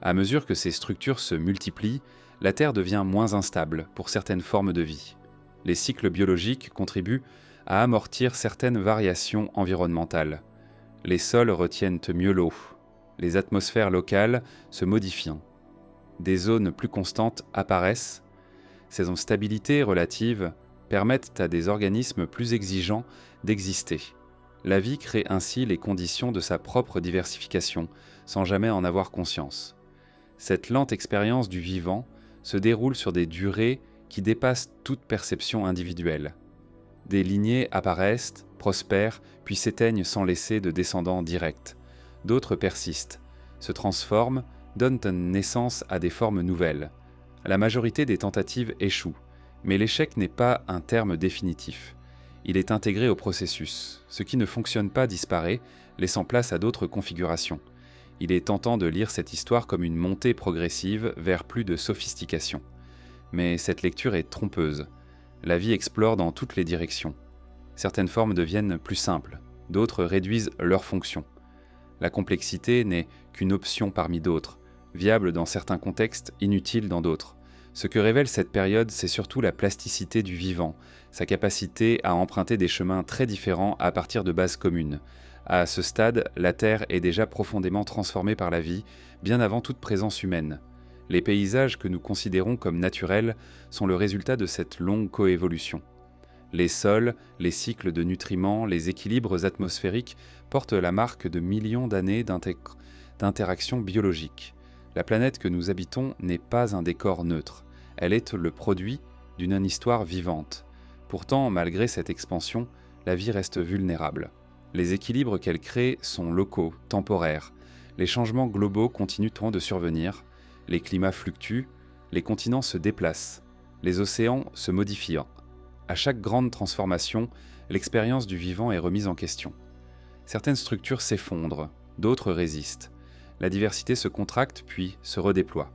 À mesure que ces structures se multiplient, la Terre devient moins instable pour certaines formes de vie. Les cycles biologiques contribuent à amortir certaines variations environnementales. Les sols retiennent mieux l'eau, les atmosphères locales se modifient. Des zones plus constantes apparaissent. Ces instabilités relatives permettent à des organismes plus exigeants d'exister. La vie crée ainsi les conditions de sa propre diversification, sans jamais en avoir conscience. Cette lente expérience du vivant se déroule sur des durées qui dépassent toute perception individuelle. Des lignées apparaissent, prospèrent, puis s'éteignent sans laisser de descendants directs. D'autres persistent, se transforment, donnent naissance à des formes nouvelles. La majorité des tentatives échouent, mais l'échec n'est pas un terme définitif. Il est intégré au processus. Ce qui ne fonctionne pas disparaît, laissant place à d'autres configurations. Il est tentant de lire cette histoire comme une montée progressive vers plus de sophistication. Mais cette lecture est trompeuse. La vie explore dans toutes les directions. Certaines formes deviennent plus simples, d'autres réduisent leurs fonctions. La complexité n'est qu'une option parmi d'autres, viable dans certains contextes, inutile dans d'autres. Ce que révèle cette période, c'est surtout la plasticité du vivant, sa capacité à emprunter des chemins très différents à partir de bases communes. À ce stade, la Terre est déjà profondément transformée par la vie, bien avant toute présence humaine. Les paysages que nous considérons comme naturels sont le résultat de cette longue coévolution. Les sols, les cycles de nutriments, les équilibres atmosphériques portent la marque de millions d'années d'interactions biologiques. La planète que nous habitons n'est pas un décor neutre. Elle est le produit d'une histoire vivante. Pourtant, malgré cette expansion, la vie reste vulnérable. Les équilibres qu'elle crée sont locaux, temporaires. Les changements globaux continuent de survenir. Les climats fluctuent, les continents se déplacent, les océans se modifient. À chaque grande transformation, l'expérience du vivant est remise en question. Certaines structures s'effondrent, d'autres résistent. La diversité se contracte puis se redéploie.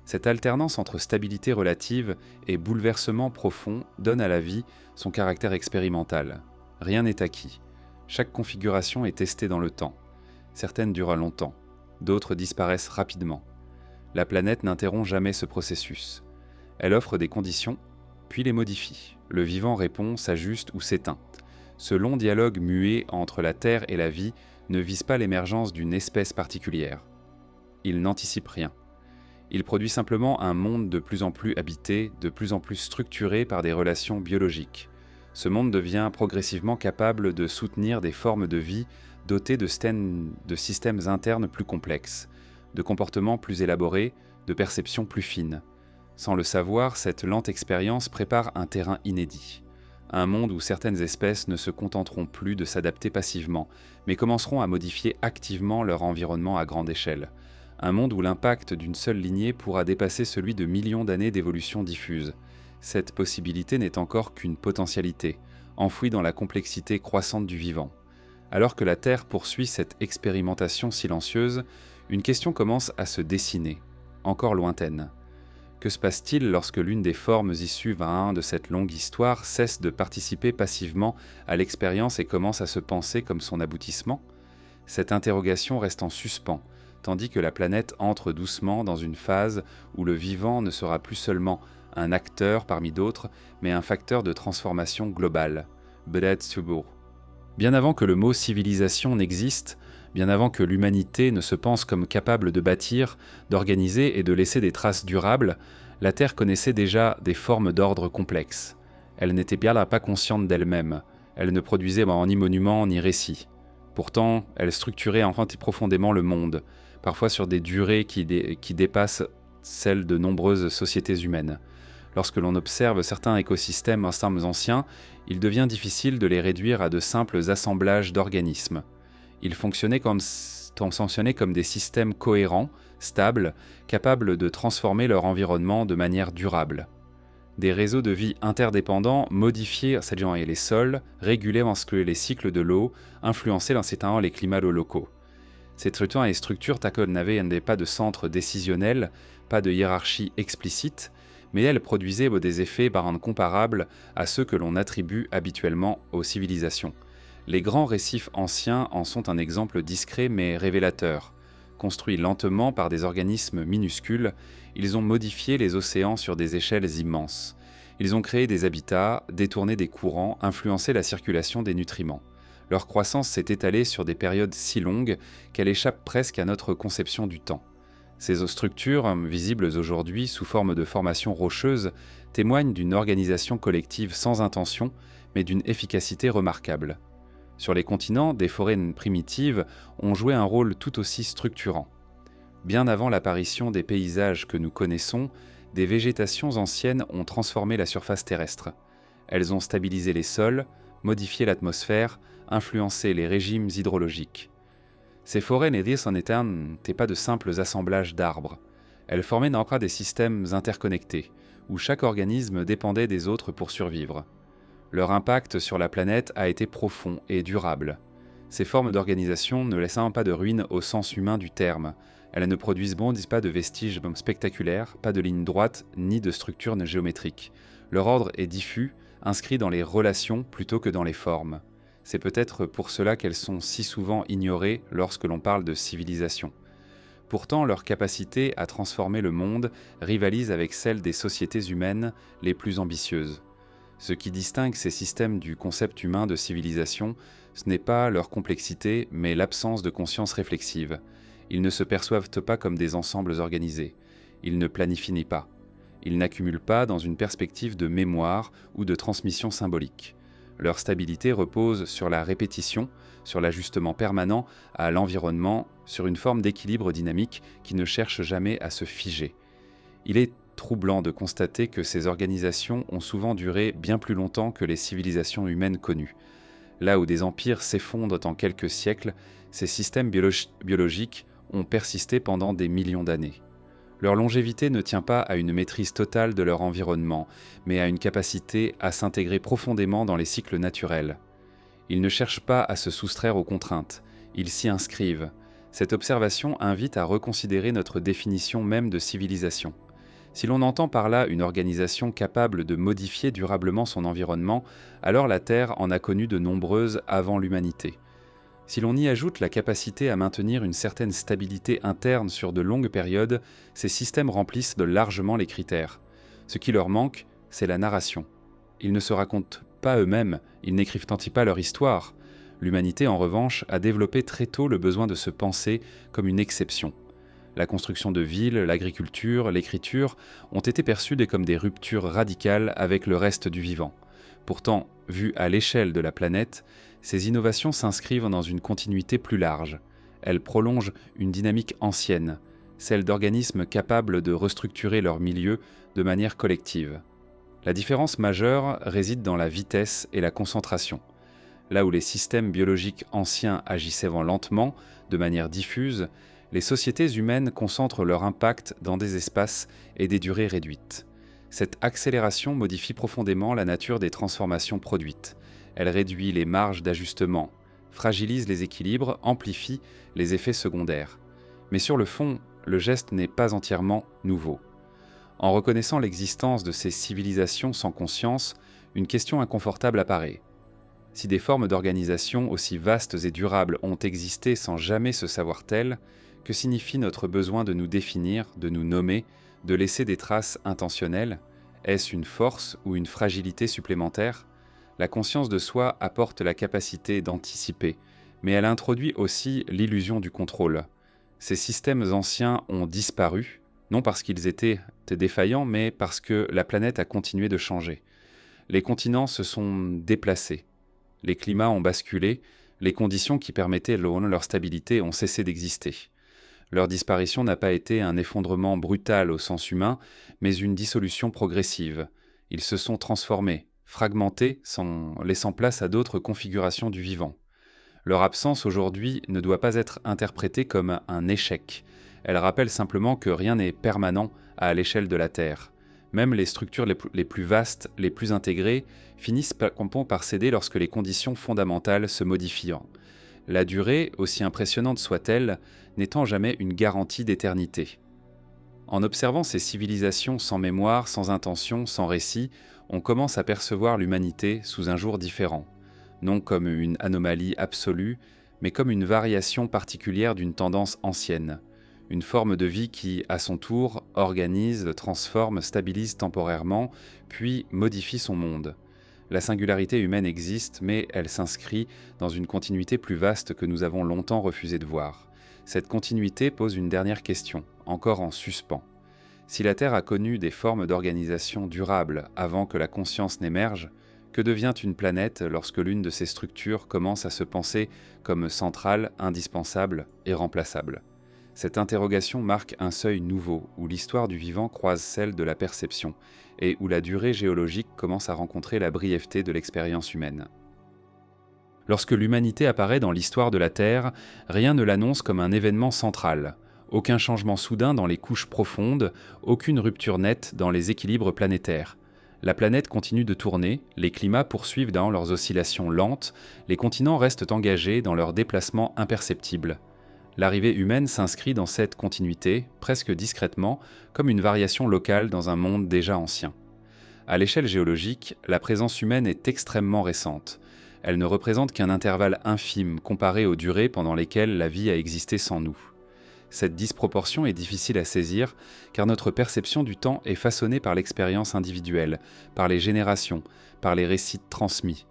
Cette alternance entre stabilité relative et bouleversement profond donne à la vie son caractère expérimental. Rien n'est acquis. Chaque configuration est testée dans le temps. Certaines durent longtemps, d'autres disparaissent rapidement. La planète n'interrompt jamais ce processus. Elle offre des conditions, puis les modifie. Le vivant répond, s'ajuste ou s'éteint. Ce long dialogue muet entre la Terre et la vie ne vise pas l'émergence d'une espèce particulière. Il n'anticipe rien. Il produit simplement un monde de plus en plus habité, de plus en plus structuré par des relations biologiques. Ce monde devient progressivement capable de soutenir des formes de vie dotées de systèmes internes plus complexes, de comportements plus élaborés, de perceptions plus fines. Sans le savoir, cette lente expérience prépare un terrain inédit. Un monde où certaines espèces ne se contenteront plus de s'adapter passivement, mais commenceront à modifier activement leur environnement à grande échelle. Un monde où l'impact d'une seule lignée pourra dépasser celui de millions d'années d'évolution diffuse. Cette possibilité n'est encore qu'une potentialité, enfouie dans la complexité croissante du vivant. Alors que la Terre poursuit cette expérimentation silencieuse, une question commence à se dessiner, encore lointaine. Que se passe-t-il lorsque l'une des formes issues de cette longue histoire cesse de participer passivement à l'expérience et commence à se penser comme son aboutissement ? Cette interrogation reste en suspens, tandis que la planète entre doucement dans une phase où le vivant ne sera plus seulement un acteur parmi d'autres, mais un facteur de transformation globale. Bien avant que le mot civilisation n'existe, bien avant que l'humanité ne se pense comme capable de bâtir, d'organiser et de laisser des traces durables, la Terre connaissait déjà des formes d'ordre complexes. Elle n'était bien là pas consciente d'elle-même, elle ne produisait ni monuments ni récits. Pourtant, elle structurait profondément le monde, parfois sur des durées qui dépassent celles de nombreuses sociétés humaines. Lorsque l'on observe certains écosystèmes anciens, il devient difficile de les réduire à de simples assemblages d'organismes. Ils fonctionnaient comme des systèmes cohérents, stables, capables de transformer leur environnement de manière durable. Des réseaux de vie interdépendants modifiaient les sols, régulaient les cycles de l'eau, influençaient les climats locaux. Ces structures n'avaient pas de centre décisionnel, pas de hiérarchie explicite, mais elles produisaient des effets comparables à ceux que l'on attribue habituellement aux civilisations. Les grands récifs anciens en sont un exemple discret mais révélateur. Construits lentement par des organismes minuscules, ils ont modifié les océans sur des échelles immenses. Ils ont créé des habitats, détourné des courants, influencé la circulation des nutriments. Leur croissance s'est étalée sur des périodes si longues qu'elle échappe presque à notre conception du temps. Ces structures, visibles aujourd'hui sous forme de formations rocheuses, témoignent d'une organisation collective sans intention, mais d'une efficacité remarquable. Sur les continents, des forêts primitives ont joué un rôle tout aussi structurant. Bien avant l'apparition des paysages que nous connaissons, des végétations anciennes ont transformé la surface terrestre. Elles ont stabilisé les sols, modifié l'atmosphère, influencé les régimes hydrologiques. Ces forêts n'étaient pas de simples assemblages d'arbres. Elles formaient des systèmes interconnectés, où chaque organisme dépendait des autres pour survivre. Leur impact sur la planète a été profond et durable. Ces formes d'organisation ne laissent pas de ruines au sens humain du terme. Elles ne produisent pas de vestiges spectaculaires, pas de lignes droites, ni de structures géométriques. Leur ordre est diffus, inscrit dans les relations plutôt que dans les formes. C'est peut-être pour cela qu'elles sont si souvent ignorées lorsque l'on parle de civilisation. Pourtant, leur capacité à transformer le monde rivalise avec celle des sociétés humaines les plus ambitieuses. Ce qui distingue ces systèmes du concept humain de civilisation, ce n'est pas leur complexité, mais l'absence de conscience réflexive. Ils ne se perçoivent pas comme des ensembles organisés. Ils ne planifient pas. Ils n'accumulent pas dans une perspective de mémoire ou de transmission symbolique. Leur stabilité repose sur la répétition, sur l'ajustement permanent à l'environnement, sur une forme d'équilibre dynamique qui ne cherche jamais à se figer. Il est troublant de constater que ces organisations ont souvent duré bien plus longtemps que les civilisations humaines connues. Là où des empires s'effondrent en quelques siècles, ces systèmes biologiques ont persisté pendant des millions d'années. Leur longévité ne tient pas à une maîtrise totale de leur environnement, mais à une capacité à s'intégrer profondément dans les cycles naturels. Ils ne cherchent pas à se soustraire aux contraintes, ils s'y inscrivent. Cette observation invite à reconsidérer notre définition même de civilisation. Si l'on entend par là une organisation capable de modifier durablement son environnement, alors la Terre en a connu de nombreuses avant l'humanité. Si l'on y ajoute la capacité à maintenir une certaine stabilité interne sur de longues périodes, ces systèmes remplissent largement les critères. Ce qui leur manque, c'est la narration. Ils ne se racontent pas eux-mêmes, ils n'écrivent pas leur histoire. L'humanité, en revanche, a développé très tôt le besoin de se penser comme une exception. La construction de villes, l'agriculture, l'écriture ont été perçues comme des ruptures radicales avec le reste du vivant. Pourtant, vues à l'échelle de la planète, ces innovations s'inscrivent dans une continuité plus large. Elles prolongent une dynamique ancienne, celle d'organismes capables de restructurer leur milieu de manière collective. La différence majeure réside dans la vitesse et la concentration. Là où les systèmes biologiques anciens agissaient lentement, de manière diffuse, les sociétés humaines concentrent leur impact dans des espaces et des durées réduites. Cette accélération modifie profondément la nature des transformations produites. Elle réduit les marges d'ajustement, fragilise les équilibres, amplifie les effets secondaires. Mais sur le fond, le geste n'est pas entièrement nouveau. En reconnaissant l'existence de ces civilisations sans conscience, une question inconfortable apparaît. Si des formes d'organisation aussi vastes et durables ont existé sans jamais se savoir telles, que signifie notre besoin de nous définir, de nous nommer, de laisser des traces intentionnelles? Est-ce une force ou une fragilité supplémentaire? La conscience de soi apporte la capacité d'anticiper, mais elle introduit aussi l'illusion du contrôle. Ces systèmes anciens ont disparu, non parce qu'ils étaient défaillants, mais parce que la planète a continué de changer. Les continents se sont déplacés, les climats ont basculé, les conditions qui permettaient leur stabilité ont cessé d'exister. Leur disparition n'a pas été un effondrement brutal au sens humain, mais une dissolution progressive. Ils se sont transformés, fragmentés, laissant place à d'autres configurations du vivant. Leur absence aujourd'hui ne doit pas être interprétée comme un échec. Elle rappelle simplement que rien n'est permanent à l'échelle de la Terre. Même les structures les plus vastes, les plus intégrées, finissent par céder lorsque les conditions fondamentales se modifient. La durée, aussi impressionnante soit-elle, n'étant jamais une garantie d'éternité. En observant ces civilisations sans mémoire, sans intention, sans récit, on commence à percevoir l'humanité sous un jour différent, non comme une anomalie absolue, mais comme une variation particulière d'une tendance ancienne, une forme de vie qui, à son tour, organise, transforme, stabilise temporairement, puis modifie son monde. La singularité humaine existe, mais elle s'inscrit dans une continuité plus vaste que nous avons longtemps refusé de voir. Cette continuité pose une dernière question, encore en suspens. Si la Terre a connu des formes d'organisation durables avant que la conscience n'émerge, que devient une planète lorsque l'une de ses structures commence à se penser comme centrale, indispensable et remplaçable ? Cette interrogation marque un seuil nouveau où l'histoire du vivant croise celle de la perception et où la durée géologique commence à rencontrer la brièveté de l'expérience humaine. Lorsque l'humanité apparaît dans l'histoire de la Terre, rien ne l'annonce comme un événement central. Aucun changement soudain dans les couches profondes, aucune rupture nette dans les équilibres planétaires. La planète continue de tourner, les climats poursuivent dans leurs oscillations lentes, les continents restent engagés dans leurs déplacements imperceptibles. L'arrivée humaine s'inscrit dans cette continuité, presque discrètement, comme une variation locale dans un monde déjà ancien. À l'échelle géologique, la présence humaine est extrêmement récente. Elle ne représente qu'un intervalle infime comparé aux durées pendant lesquelles la vie a existé sans nous. Cette disproportion est difficile à saisir, car notre perception du temps est façonnée par l'expérience individuelle, par les générations, par les récits transmis.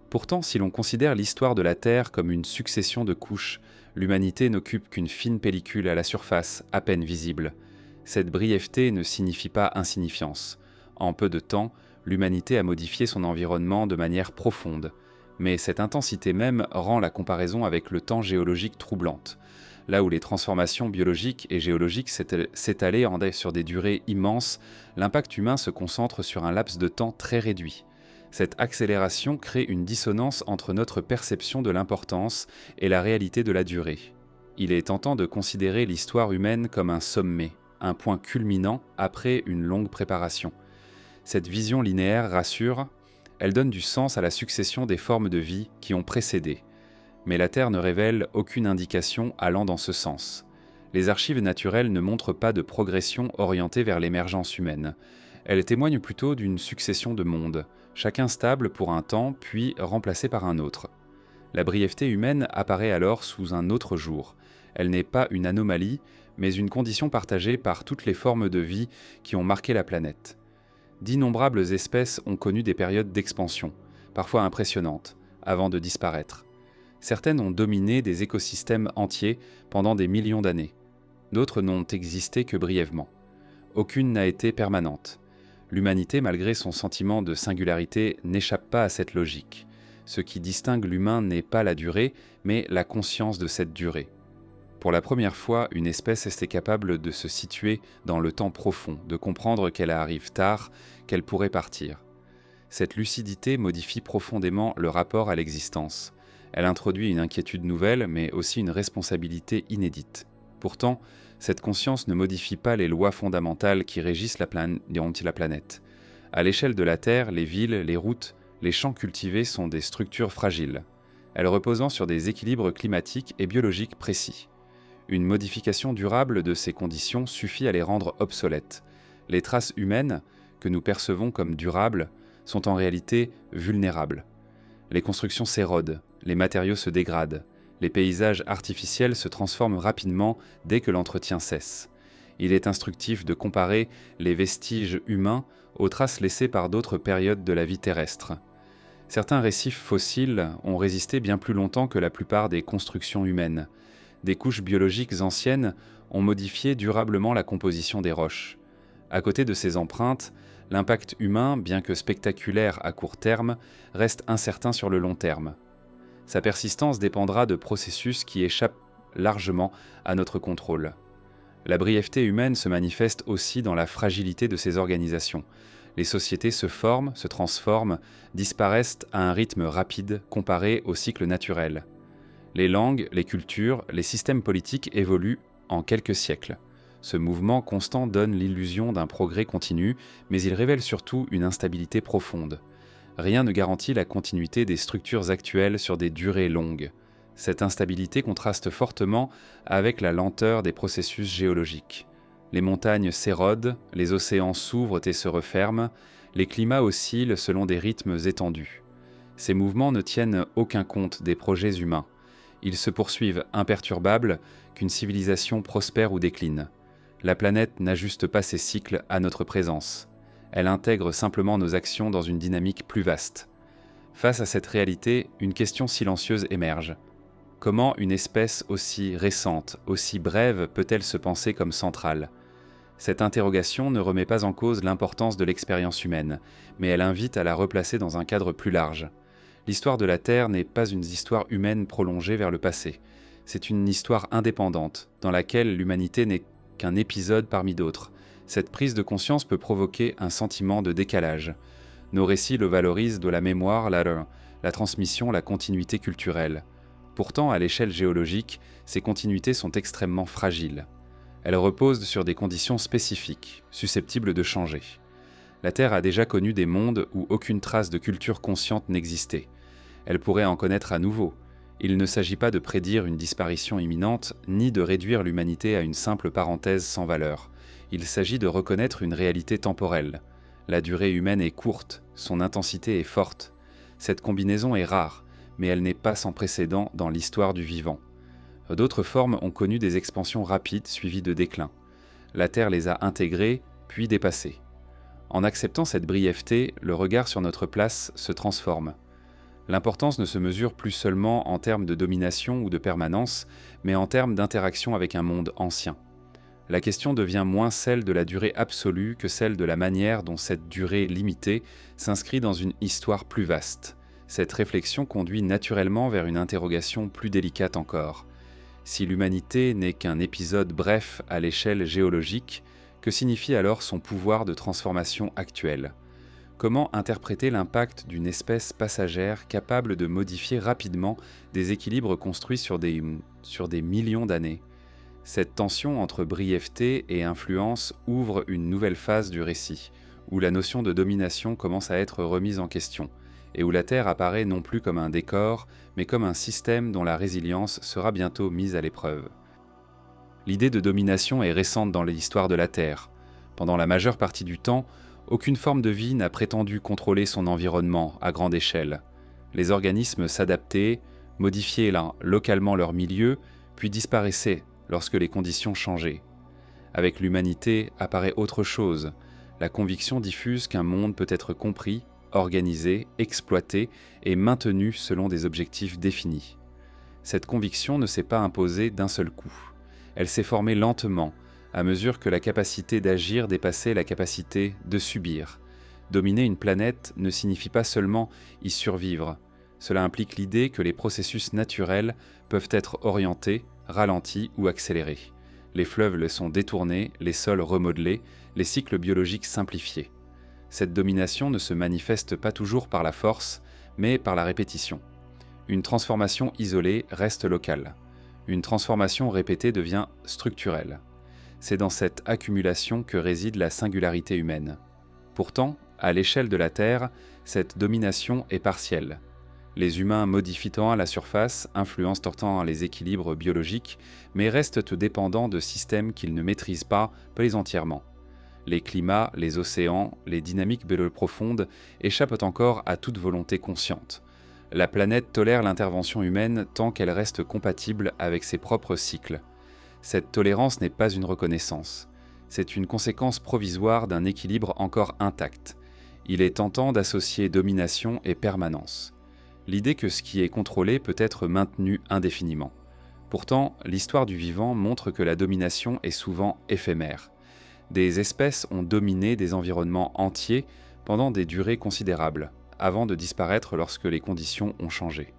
Pourtant, si l'on considère l'histoire de la Terre comme une succession de couches, l'humanité n'occupe qu'une fine pellicule à la surface, à peine visible. Cette brièveté ne signifie pas insignifiance. En peu de temps, l'humanité a modifié son environnement de manière profonde. Mais cette intensité même rend la comparaison avec le temps géologique troublante. Là où les transformations biologiques et géologiques s'étalaient sur des durées immenses, l'impact humain se concentre sur un laps de temps très réduit. Cette accélération crée une dissonance entre notre perception de l'importance et la réalité de la durée. Il est tentant de considérer l'histoire humaine comme un sommet, un point culminant après une longue préparation. Cette vision linéaire rassure, elle donne du sens à la succession des formes de vie qui ont précédé. Mais la Terre ne révèle aucune indication allant dans ce sens. Les archives naturelles ne montrent pas de progression orientée vers l'émergence humaine. Elles témoignent plutôt d'une succession de mondes, chacun stable pour un temps, puis remplacé par un autre. La brièveté humaine apparaît alors sous un autre jour. Elle n'est pas une anomalie, mais une condition partagée par toutes les formes de vie qui ont marqué la planète. D'innombrables espèces ont connu des périodes d'expansion, parfois impressionnantes, avant de disparaître. Certaines ont dominé des écosystèmes entiers pendant des millions d'années. D'autres n'ont existé que brièvement. Aucune n'a été permanente. L'humanité, malgré son sentiment de singularité, n'échappe pas à cette logique. Ce qui distingue l'humain n'est pas la durée, mais la conscience de cette durée. Pour la première fois, une espèce était capable de se situer dans le temps profond, de comprendre qu'elle arrive tard, qu'elle pourrait partir. Cette lucidité modifie profondément le rapport à l'existence. Elle introduit une inquiétude nouvelle, mais aussi une responsabilité inédite. Pourtant, cette conscience ne modifie pas les lois fondamentales qui régissent la planète. À l'échelle de la Terre, les villes, les routes, les champs cultivés sont des structures fragiles, elles reposant sur des équilibres climatiques et biologiques précis. Une modification durable de ces conditions suffit à les rendre obsolètes. Les traces humaines, que nous percevons comme durables, sont en réalité vulnérables. Les constructions s'érodent, les matériaux se dégradent, les paysages artificiels se transforment rapidement dès que l'entretien cesse. Il est instructif de comparer les vestiges humains aux traces laissées par d'autres périodes de la vie terrestre. Certains récifs fossiles ont résisté bien plus longtemps que la plupart des constructions humaines. Des couches biologiques anciennes ont modifié durablement la composition des roches. À côté de ces empreintes, l'impact humain, bien que spectaculaire à court terme, reste incertain sur le long terme. Sa persistance dépendra de processus qui échappent largement à notre contrôle. La brièveté humaine se manifeste aussi dans la fragilité de ses organisations. Les sociétés se forment, se transforment, disparaissent à un rythme rapide comparé au cycle naturel. Les langues, les cultures, les systèmes politiques évoluent en quelques siècles. Ce mouvement constant donne l'illusion d'un progrès continu, mais il révèle surtout une instabilité profonde. Rien ne garantit la continuité des structures actuelles sur des durées longues. Cette instabilité contraste fortement avec la lenteur des processus géologiques. Les montagnes s'érodent, les océans s'ouvrent et se referment, les climats oscillent selon des rythmes étendus. Ces mouvements ne tiennent aucun compte des projets humains. Ils se poursuivent imperturbables, qu'une civilisation prospère ou décline. La planète n'ajuste pas ses cycles à notre présence. Elle intègre simplement nos actions dans une dynamique plus vaste. Face à cette réalité, une question silencieuse émerge. Comment une espèce aussi récente, aussi brève peut-elle se penser comme centrale ? Cette interrogation ne remet pas en cause l'importance de l'expérience humaine, mais elle invite à la replacer dans un cadre plus large. L'histoire de la Terre n'est pas une histoire humaine prolongée vers le passé. C'est une histoire indépendante, dans laquelle l'humanité n'est qu'un épisode parmi d'autres. Cette prise de conscience peut provoquer un sentiment de décalage. Nos récits le valorisent de la mémoire, la transmission, la continuité culturelle. Pourtant, à l'échelle géologique, ces continuités sont extrêmement fragiles. Elles reposent sur des conditions spécifiques, susceptibles de changer. La Terre a déjà connu des mondes où aucune trace de culture consciente n'existait. Elle pourrait en connaître à nouveau. Il ne s'agit pas de prédire une disparition imminente, ni de réduire l'humanité à une simple parenthèse sans valeur. Il s'agit de reconnaître une réalité temporelle. La durée humaine est courte, son intensité est forte. Cette combinaison est rare, mais elle n'est pas sans précédent dans l'histoire du vivant. D'autres formes ont connu des expansions rapides suivies de déclins. La Terre les a intégrées, puis dépassées. En acceptant cette brièveté, le regard sur notre place se transforme. L'importance ne se mesure plus seulement en termes de domination ou de permanence, mais en termes d'interaction avec un monde ancien. La question devient moins celle de la durée absolue que celle de la manière dont cette durée limitée s'inscrit dans une histoire plus vaste. Cette réflexion conduit naturellement vers une interrogation plus délicate encore. Si l'humanité n'est qu'un épisode bref à l'échelle géologique, que signifie alors son pouvoir de transformation actuel ? Comment interpréter l'impact d'une espèce passagère capable de modifier rapidement des équilibres construits sur des millions d'années ? Cette tension entre brièveté et influence ouvre une nouvelle phase du récit, où la notion de domination commence à être remise en question, et où la Terre apparaît non plus comme un décor, mais comme un système dont la résilience sera bientôt mise à l'épreuve. L'idée de domination est récente dans l'histoire de la Terre. Pendant la majeure partie du temps, aucune forme de vie n'a prétendu contrôler son environnement à grande échelle. Les organismes s'adaptaient, modifiaient localement leur milieu, puis disparaissaient lorsque les conditions changeaient. Avec l'humanité apparaît autre chose, la conviction diffuse qu'un monde peut être compris, organisé, exploité et maintenu selon des objectifs définis. Cette conviction ne s'est pas imposée d'un seul coup. Elle s'est formée lentement, à mesure que la capacité d'agir dépassait la capacité de subir. Dominer une planète ne signifie pas seulement y survivre. Cela implique l'idée que les processus naturels peuvent être orientés, ralentis ou accélérés. Les fleuves le sont détournés, les sols remodelés, les cycles biologiques simplifiés. Cette domination ne se manifeste pas toujours par la force, mais par la répétition. Une transformation isolée reste locale. Une transformation répétée devient structurelle. C'est dans cette accumulation que réside la singularité humaine. Pourtant, à l'échelle de la Terre, cette domination est partielle. Les humains modifient tant à la surface, influencent tant les équilibres biologiques, mais restent dépendants de systèmes qu'ils ne maîtrisent pas entièrement. Les climats, les océans, les dynamiques profondes échappent encore à toute volonté consciente. La planète tolère l'intervention humaine tant qu'elle reste compatible avec ses propres cycles. Cette tolérance n'est pas une reconnaissance. C'est une conséquence provisoire d'un équilibre encore intact. Il est tentant d'associer domination et permanence. L'idée que ce qui est contrôlé peut être maintenu indéfiniment. Pourtant, l'histoire du vivant montre que la domination est souvent éphémère. Des espèces ont dominé des environnements entiers pendant des durées considérables, avant de disparaître lorsque les conditions ont changé.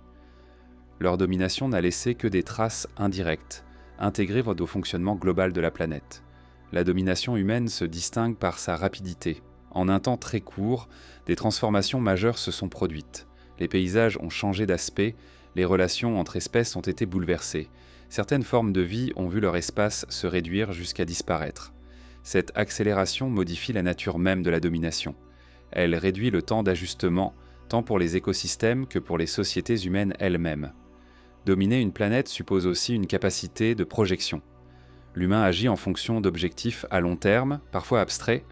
Leur domination n'a laissé que des traces indirectes, intégrées au fonctionnement global de la planète. La domination humaine se distingue par sa rapidité. En un temps très court, des transformations majeures se sont produites. Les paysages ont changé d'aspect, les relations entre espèces ont été bouleversées. Certaines formes de vie ont vu leur espace se réduire jusqu'à disparaître. Cette accélération modifie la nature même de la domination. Elle réduit le temps d'ajustement, tant pour les écosystèmes que pour les sociétés humaines elles-mêmes. Dominer une planète suppose aussi une capacité de projection. L'humain agit en fonction d'objectifs à long terme, parfois abstraits.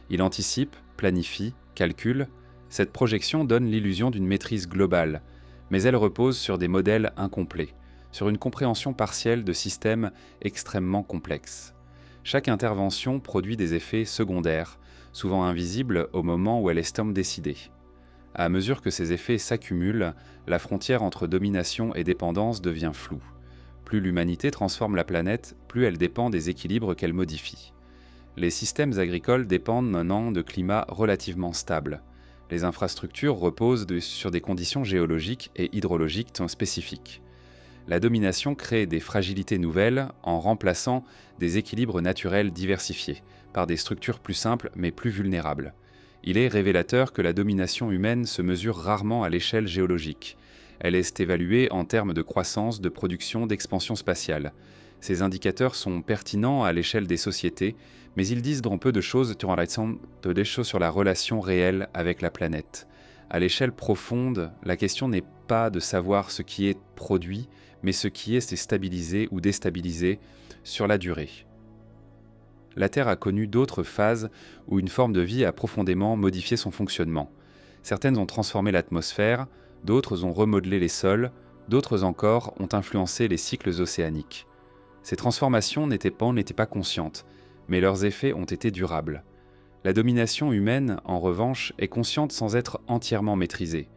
Il anticipe, planifie, calcule. Cette projection donne l'illusion d'une maîtrise globale, mais elle repose sur des modèles incomplets, sur une compréhension partielle de systèmes extrêmement complexes. Chaque intervention produit des effets secondaires, souvent invisibles au moment où elle estime décider. À mesure que ces effets s'accumulent, la frontière entre domination et dépendance devient floue. Plus l'humanité transforme la planète, plus elle dépend des équilibres qu'elle modifie. Les systèmes agricoles dépendent maintenant de climats relativement stables. Les infrastructures reposent sur des conditions géologiques et hydrologiques spécifiques. La domination crée des fragilités nouvelles en remplaçant des équilibres naturels diversifiés par des structures plus simples mais plus vulnérables. Il est révélateur que la domination humaine se mesure rarement à l'échelle géologique. Elle est évaluée en termes de croissance, de production, d'expansion spatiale. Ces indicateurs sont pertinents à l'échelle des sociétés, mais ils disent peu de choses sur la relation réelle avec la planète. À l'échelle profonde, la question n'est pas de savoir ce qui est produit, mais ce qui est stabilisé ou déstabilisé sur la durée. La Terre a connu d'autres phases où une forme de vie a profondément modifié son fonctionnement. Certaines ont transformé l'atmosphère, d'autres ont remodelé les sols, d'autres encore ont influencé les cycles océaniques. Ces transformations n'étaient pas conscientes, mais leurs effets ont été durables. La domination humaine, en revanche, est consciente sans être entièrement maîtrisée.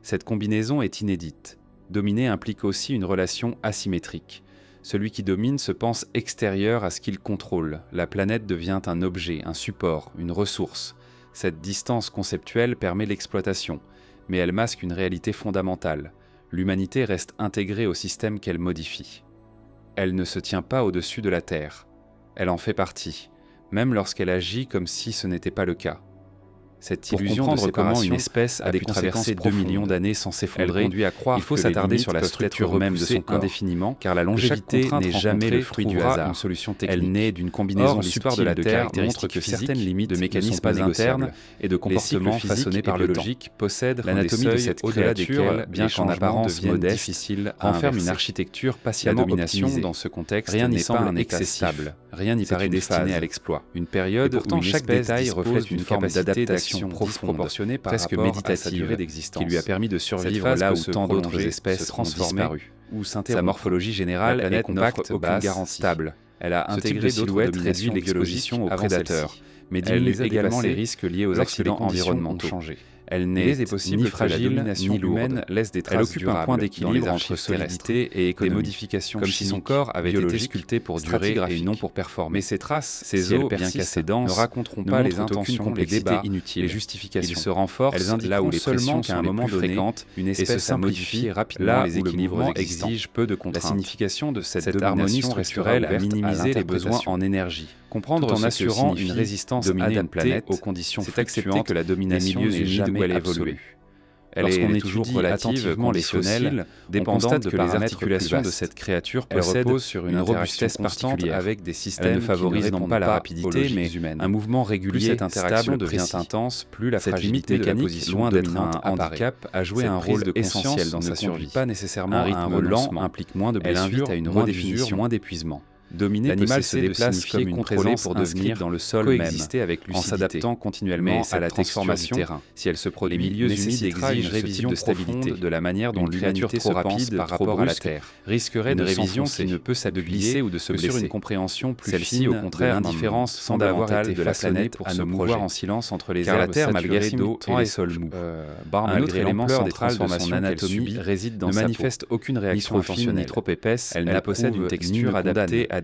Cette combinaison est inédite. Dominer implique aussi une relation asymétrique. Celui qui domine se pense extérieur à ce qu'il contrôle. La planète devient un objet, un support, une ressource. Cette distance conceptuelle permet l'exploitation, mais elle masque une réalité fondamentale. L'humanité reste intégrée au système qu'elle modifie. Elle ne se tient pas au-dessus de la Terre. Elle en fait partie, même lorsqu'elle agit comme si ce n'était pas le cas. Cette illusion de séparation, comment une espèce a pu traverser 2 millions d'années sans s'effondrer, conduit à croire il faut s'attarder sur la structure même de son corps indéfiniment, car la longévité n'est jamais le fruit du hasard. Une solution technique. Elle naît d'une combinaison l'histoire de la Terre montre que certaines limites de mécanismes internes et de comportements façonnés par le logique possèdent l'anatomie de cette créature, bien qu'en apparence modeste, difficile, renferme une architecture patiemment optimisée. Dans ce contexte, rien n'y semble excessif. Rien n'y paraît destiné à l'exploit. Une période où chaque détail reflète une forme d'adaptation proportionnée presque méditative qui lui a permis de survivre là où tant d'autres espèces ont disparu. Sa morphologie générale est compacte, basse, stable. Elle a intégré d'autres dominations biologiques aux prédateurs, mais diminue également les risques liés aux accidents environnementaux. Elle n'est ni fragile, ni lourde, laisse des traces durables. Elle occupe un point d'équilibre entre solidité et économie, des modifications comme si son corps avait été sculpté pour durer et non pour performer. Mais ces traces, ces os, bien qu'assez denses, ne raconteront pas les intentions, les débats inutiles, les justifications. Ils se renforcent là où les pressions qu'à un moment donné, une espèce a modifié rapidement les équilibres exigent peu de contraintes. La signification de cette harmonie structurelle a minimisé les besoins en énergie. Comprendre en assurant une résistance adaptée aux conditions fluctuantes que la domination n'est jamais évoluée. Elle est toujours relative, conditionnelle, dépendante que les articulations de cette créature possèdent sur une robustesse particulière avec des systèmes qui favorisent non pas la rapidité, mais un mouvement régulier. Plus cette interaction devient intense, plus la fragilité de la position, loin d'être un handicap, a joué un rôle essentiel dans sa survie. Pas nécessairement un rythme lent implique moins de blessures, elle invite à une redéfinition, moins d'épuisement. Dominer l'animal se déplace comme une présence pour devenir dans le sol coexister avec lucidité, en s'adaptant continuellement à la transformation du terrain. Si elle se produit, les milieux humides exigent une révision de stabilité de la manière dont l'humanité se pense par rapport à la Terre. Risquerait de révision qui ne peut s'adoucir ou de se blesser. Sur une compréhension plus fine, au contraire, l'indifférence fondamentale de la planète pour se mouvoir en silence entre les herbes saturées d'eau et les sols mous. Un autre élément central de son anatomie réside dans sa peau. Ne manifeste aucune réaction intentionnelle, ni trop épaisse, elle ne possède une texture adaptée à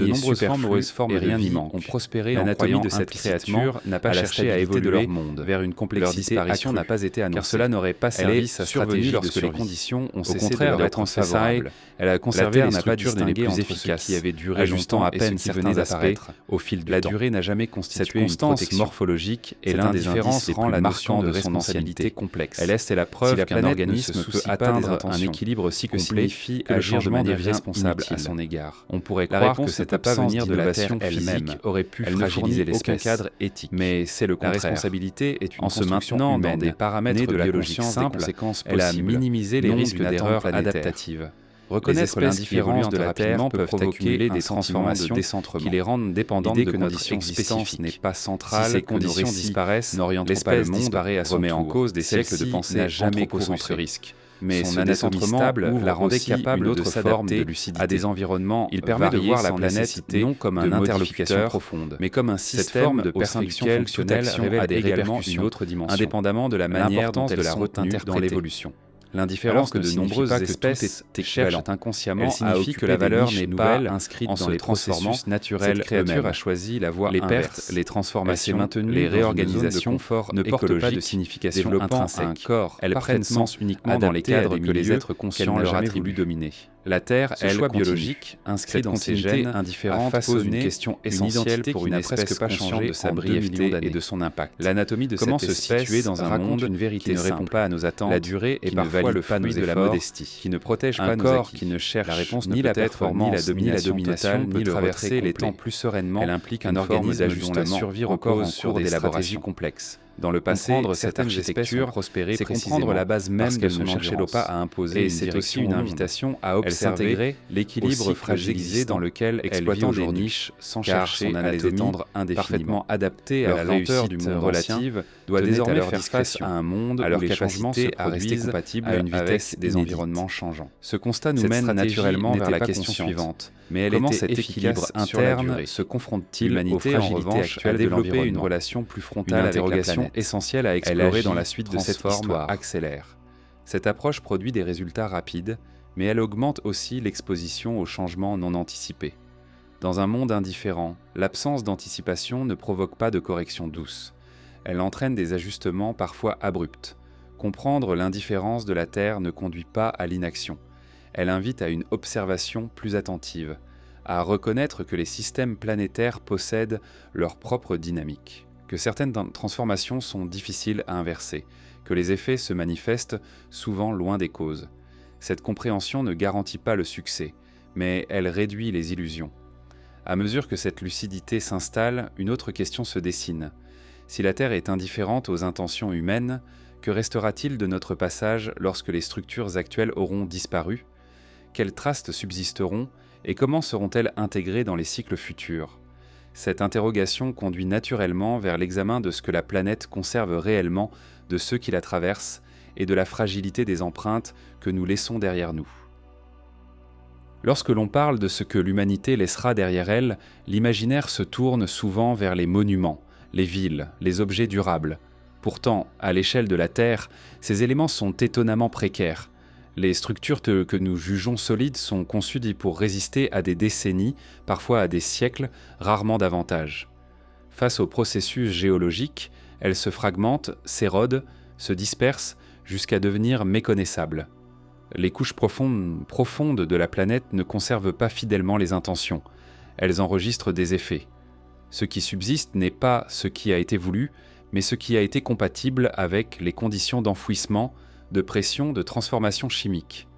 de nombreuses superflues formes et de rien vie n'y manque. ont prospéré en L'anatomie croyant de cette implicitement créature n'a pas à la cherché à stabilité évoluer de leur monde vers une leur complexité disparition accrue, n'a pas été annoncée, car cela n'aurait pas elle servi est sa survenue stratégie de lorsque les survie. conditions ont Au cessé de contraire leur de être prendre favorables. favorable, Elle a la conservé Terre les n'a pas pu structures les distinguer plus entre ce efficaces, qui avait duré ajustant longtemps à et peine ce qui certains venait aspects d'apparaître au fil du La temps. durée n'a jamais constitué Cette une constance protection. morphologique est Cette l'un des indifférence indices les rend plus la marquants notion de de son responsabilité ancienneté complexe. Elle est la Si preuve la qu'un planète organisme ne se peut soucie pas des atteindre un intentions, équilibre si que complet signifie que le agir de changement manière devient responsable à inutile. son égard. On pourrait La croire que réponse cette ne peut pas absence venir de la d'innovation Terre physique elle-même. aurait pu Elle ne fragiliser fournit aucun l'espèce. cadre éthique. Mais c'est le La contraire. responsabilité est une En se construction maintenant humaine, dans des paramètres née de la biologiques conscience des simples, conséquences elle a possibles, minimisé les non risques d'une attente d'erreurs planétaire. adaptatives. Reconnaître l'indifférence de la Terre peut provoquer des transformations qui les rendent dépendantes de conditions spécifiques. N'est pas central, si ces conditions disparaissent, n'orientant pas le monde, remet en cause des siècles de pensée n'a jamais couru ce risque. Mais son anatomie stable la rendait capable de s'adapter à des environnements. Il permet de voir la planète non comme un interlocuteur profonde, mais comme un système de perfection fonctionnelle révèle également une autre dimension, indépendamment de la manière dont elle sont tenues dans l'évolution. L'indifférence que de nombreuses espèces cherchent inconsciemment signifie que la valeur n'est pas inscrite dans les processus naturels. Cette créature a choisi la voie inverse. Les pertes, les transformations, les réorganisations ne portent pas de signification intrinsèque. Un corps, elles prennent sens uniquement dans les cadres que les êtres conscients leur attribuent dominer. La Terre, elle, choix biologique, inscrit dans ses gènes indifférente, pose une question essentielle pour une espèce pas changée de sa brièveté et de son impact. L'anatomie de cette espèce se situer dans un monde une vérité qui ne répond pas à nos attentes, la durée est parfois le fruit de la modestie, qui ne protège pas nos acquis, qui ne cherche la réponse ni la performance, ni la domination, ni le traverser les temps plus sereinement. Elle implique un organisme dont la survie repose sur des stratégies complexes. Dans le passé, certaines espèces ont prospéré c'est comprendre la base même de ne chercher pas à imposer. Et c'est aussi une invitation à observer l'équilibre fragilisé dans lequel exploitant des niches sans chercher à les étendre indéfiniment. Parfaitement adapté à la lenteur du monde relative, doit désormais faire face à un monde où les changements se produisent compatibles à une vitesse des environnements changeants. Ce constat nous mène naturellement vers la question suivante. Mais comment cet équilibre interne se confronte-t-il aux fragilités actuelles de l'environnement ? Une relation plus frontale avec la planète essentielle à explorer dans la suite de cette histoire accélère. Cette approche produit des résultats rapides, mais elle augmente aussi l'exposition aux changements non anticipés. Dans un monde indifférent, l'absence d'anticipation ne provoque pas de correction douce. Elle entraîne des ajustements parfois abrupts. Comprendre l'indifférence de la Terre ne conduit pas à l'inaction. Elle invite à une observation plus attentive, à reconnaître que les systèmes planétaires possèdent leur propre dynamique, que certaines transformations sont difficiles à inverser, que les effets se manifestent souvent loin des causes. Cette compréhension ne garantit pas le succès, mais elle réduit les illusions. À mesure que cette lucidité s'installe, une autre question se dessine. Si la Terre est indifférente aux intentions humaines, que restera-t-il de notre passage lorsque les structures actuelles auront disparu ? Quelles traces subsisteront et comment seront-elles intégrées dans les cycles futurs ? Cette interrogation conduit naturellement vers l'examen de ce que la planète conserve réellement de ceux qui la traversent et de la fragilité des empreintes que nous laissons derrière nous. Lorsque l'on parle de ce que l'humanité laissera derrière elle, l'imaginaire se tourne souvent vers les monuments, les villes, les objets durables. Pourtant, à l'échelle de la Terre, ces éléments sont étonnamment précaires. Les structures que nous jugeons solides sont conçues pour résister à des décennies, parfois à des siècles, rarement davantage. Face au processus géologique, elles se fragmentent, s'érodent, se dispersent jusqu'à devenir méconnaissables. Les couches profondes de la planète ne conservent pas fidèlement les intentions. Elles enregistrent des effets. Ce qui subsiste n'est pas ce qui a été voulu, mais ce qui a été compatible avec les conditions d'enfouissement, de pression, de transformation chimique.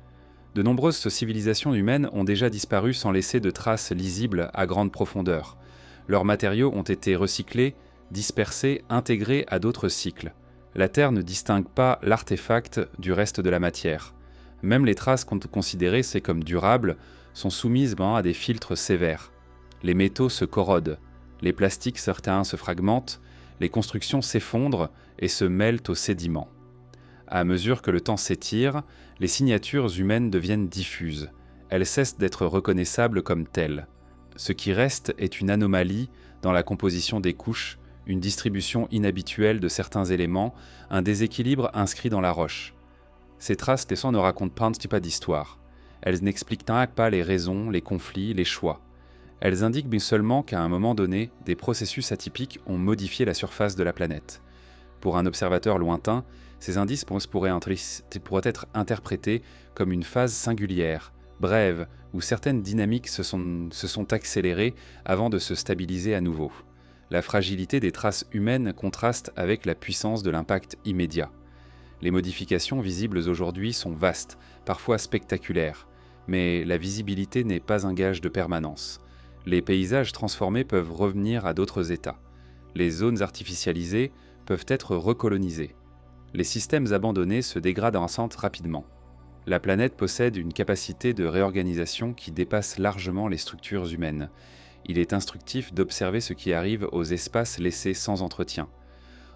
De nombreuses civilisations humaines ont déjà disparu sans laisser de traces lisibles à grande profondeur. Leurs matériaux ont été recyclés, dispersés, intégrés à d'autres cycles. La Terre ne distingue pas l'artefact du reste de la matière. Même les traces considérées comme durables sont soumises à des filtres sévères. Les métaux se corrodent, les plastiques certains se fragmentent, les constructions s'effondrent et se mêlent aux sédiments. À mesure que le temps s'étire, les signatures humaines deviennent diffuses. Elles cessent d'être reconnaissables comme telles. Ce qui reste est une anomalie dans la composition des couches, une distribution inhabituelle de certains éléments, un déséquilibre inscrit dans la roche. Ces traces ne racontent pas d'histoire. Elles n'expliquent pas les raisons, les conflits, les choix. Elles indiquent seulement qu'à un moment donné, des processus atypiques ont modifié la surface de la planète. Pour un observateur lointain, ces indices pourraient être interprétés comme une phase singulière, brève, où certaines dynamiques se sont accélérées avant de se stabiliser à nouveau. La fragilité des traces humaines contraste avec la puissance de l'impact immédiat. Les modifications visibles aujourd'hui sont vastes, parfois spectaculaires, mais la visibilité n'est pas un gage de permanence. Les paysages transformés peuvent revenir à d'autres états. Les zones artificialisées peuvent être recolonisées. Les systèmes abandonnés se dégradent rapidement. La planète possède une capacité de réorganisation qui dépasse largement les structures humaines. Il est instructif d'observer ce qui arrive aux espaces laissés sans entretien.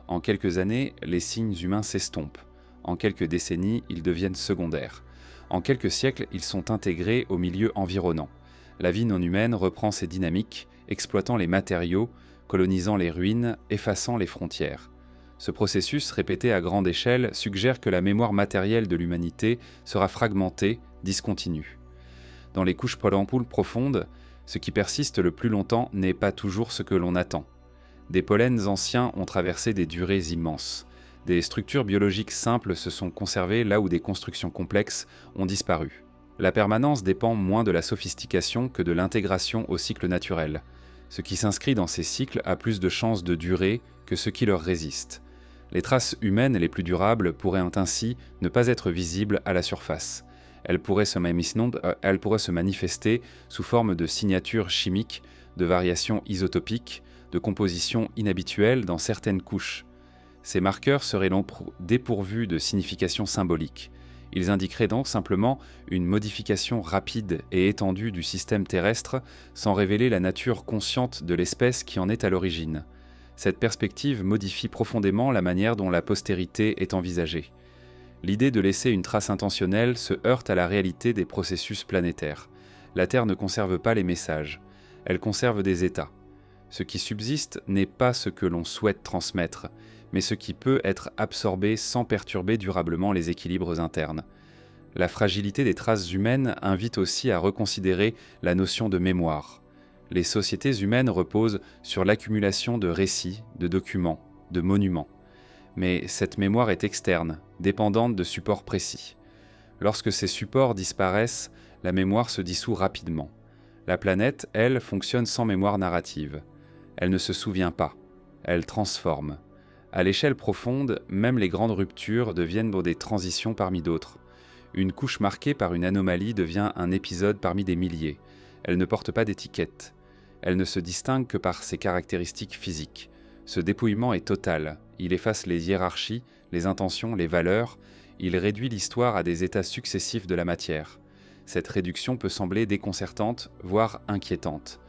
En quelques années, les signes humains s'estompent. En quelques décennies, ils deviennent secondaires. En quelques siècles, ils sont intégrés au milieu environnant. La vie non humaine reprend ses dynamiques, exploitant les matériaux, colonisant les ruines, effaçant les frontières. Ce processus, répété à grande échelle, suggère que la mémoire matérielle de l'humanité sera fragmentée, discontinue. Dans les couches pollampoules profondes, ce qui persiste le plus longtemps n'est pas toujours ce que l'on attend. Des pollens anciens ont traversé des durées immenses. Des structures biologiques simples se sont conservées là où des constructions complexes ont disparu. La permanence dépend moins de la sophistication que de l'intégration au cycle naturel. Ce qui s'inscrit dans ces cycles a plus de chances de durer que ce qui leur résiste. Les traces humaines les plus durables pourraient ainsi ne pas être visibles à la surface. Elles pourraient se manifester sous forme de signatures chimiques, de variations isotopiques, de compositions inhabituelles dans certaines couches. Ces marqueurs seraient donc dépourvus de signification symbolique. Ils indiqueraient donc simplement une modification rapide et étendue du système terrestre sans révéler la nature consciente de l'espèce qui en est à l'origine. Cette perspective modifie profondément la manière dont la postérité est envisagée. L'idée de laisser une trace intentionnelle se heurte à la réalité des processus planétaires. La Terre ne conserve pas les messages, elle conserve des états. Ce qui subsiste n'est pas ce que l'on souhaite transmettre, mais ce qui peut être absorbé sans perturber durablement les équilibres internes. La fragilité des traces humaines invite aussi à reconsidérer la notion de mémoire. Les sociétés humaines reposent sur l'accumulation de récits, de documents, de monuments. Mais cette mémoire est externe, dépendante de supports précis. Lorsque ces supports disparaissent, la mémoire se dissout rapidement. La planète, elle, fonctionne sans mémoire narrative. Elle ne se souvient pas, elle transforme. À l'échelle profonde, même les grandes ruptures deviennent des transitions parmi d'autres. Une couche marquée par une anomalie devient un épisode parmi des milliers. Elle ne porte pas d'étiquette. Elle ne se distingue que par ses caractéristiques physiques. Ce dépouillement est total. Il efface les hiérarchies, les intentions, les valeurs. Il réduit l'histoire à des états successifs de la matière. Cette réduction peut sembler déconcertante, voire inquiétante.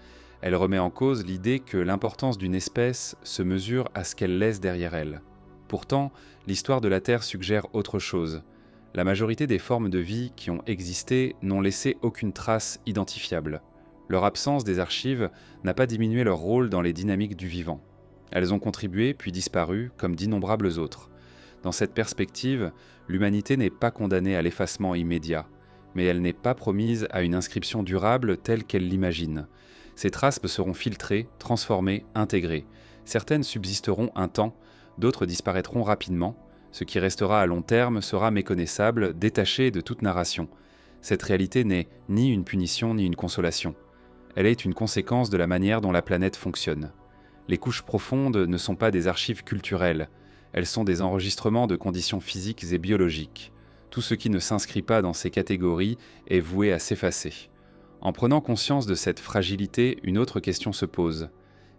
Elle remet en cause l'idée que l'importance d'une espèce se mesure à ce qu'elle laisse derrière elle. Pourtant, l'histoire de la Terre suggère autre chose. La majorité des formes de vie qui ont existé n'ont laissé aucune trace identifiable. Leur absence des archives n'a pas diminué leur rôle dans les dynamiques du vivant. Elles ont contribué puis disparu comme d'innombrables autres. Dans cette perspective, l'humanité n'est pas condamnée à l'effacement immédiat, mais elle n'est pas promise à une inscription durable telle qu'elle l'imagine. Ces traces seront filtrées, transformées, intégrées. Certaines subsisteront un temps, d'autres disparaîtront rapidement. Ce qui restera à long terme sera méconnaissable, détaché de toute narration. Cette réalité n'est ni une punition ni une consolation. Elle est une conséquence de la manière dont la planète fonctionne. Les couches profondes ne sont pas des archives culturelles, elles sont des enregistrements de conditions physiques et biologiques. Tout ce qui ne s'inscrit pas dans ces catégories est voué à s'effacer. En prenant conscience de cette fragilité, une autre question se pose.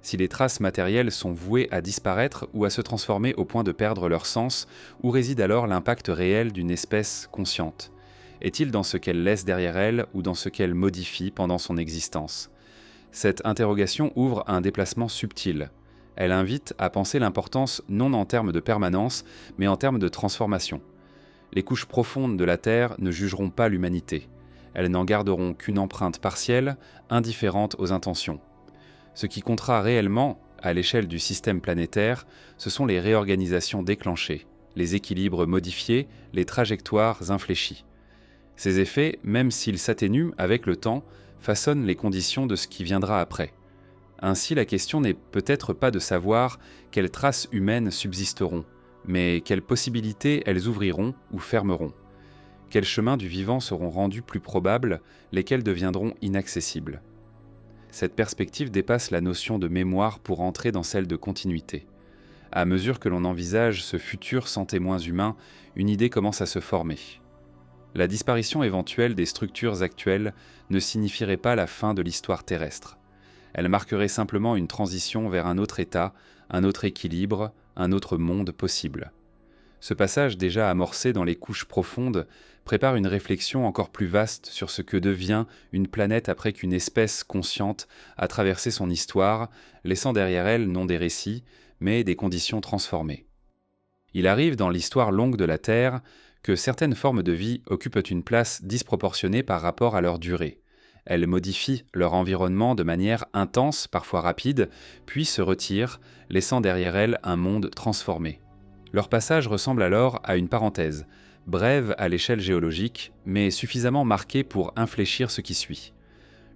Si les traces matérielles sont vouées à disparaître ou à se transformer au point de perdre leur sens, où réside alors l'impact réel d'une espèce consciente ? Est-il dans ce qu'elle laisse derrière elle ou dans ce qu'elle modifie pendant son existence ? Cette interrogation ouvre un déplacement subtil. Elle invite à penser l'importance non en termes de permanence, mais en termes de transformation. Les couches profondes de la Terre ne jugeront pas l'humanité. Elles n'en garderont qu'une empreinte partielle, indifférente aux intentions. Ce qui comptera réellement, à l'échelle du système planétaire, ce sont les réorganisations déclenchées, les équilibres modifiés, les trajectoires infléchies. Ces effets, même s'ils s'atténuent avec le temps, façonnent les conditions de ce qui viendra après. Ainsi, la question n'est peut-être pas de savoir quelles traces humaines subsisteront, mais quelles possibilités elles ouvriront ou fermeront. Quels chemins du vivant seront rendus plus probables, lesquels deviendront inaccessibles. Cette perspective dépasse la notion de mémoire pour entrer dans celle de continuité. À mesure que l'on envisage ce futur sans témoins humains, une idée commence à se former. La disparition éventuelle des structures actuelles ne signifierait pas la fin de l'histoire terrestre. Elle marquerait simplement une transition vers un autre état, un autre équilibre, un autre monde possible. Ce passage déjà amorcé dans les couches profondes prépare une réflexion encore plus vaste sur ce que devient une planète après qu'une espèce consciente a traversé son histoire, laissant derrière elle non des récits, mais des conditions transformées. Il arrive dans l'histoire longue de la Terre que certaines formes de vie occupent une place disproportionnée par rapport à leur durée. Elles modifient leur environnement de manière intense, parfois rapide, puis se retirent, laissant derrière elles un monde transformé. Leur passage ressemble alors à une parenthèse, brève à l'échelle géologique, mais suffisamment marquée pour infléchir ce qui suit.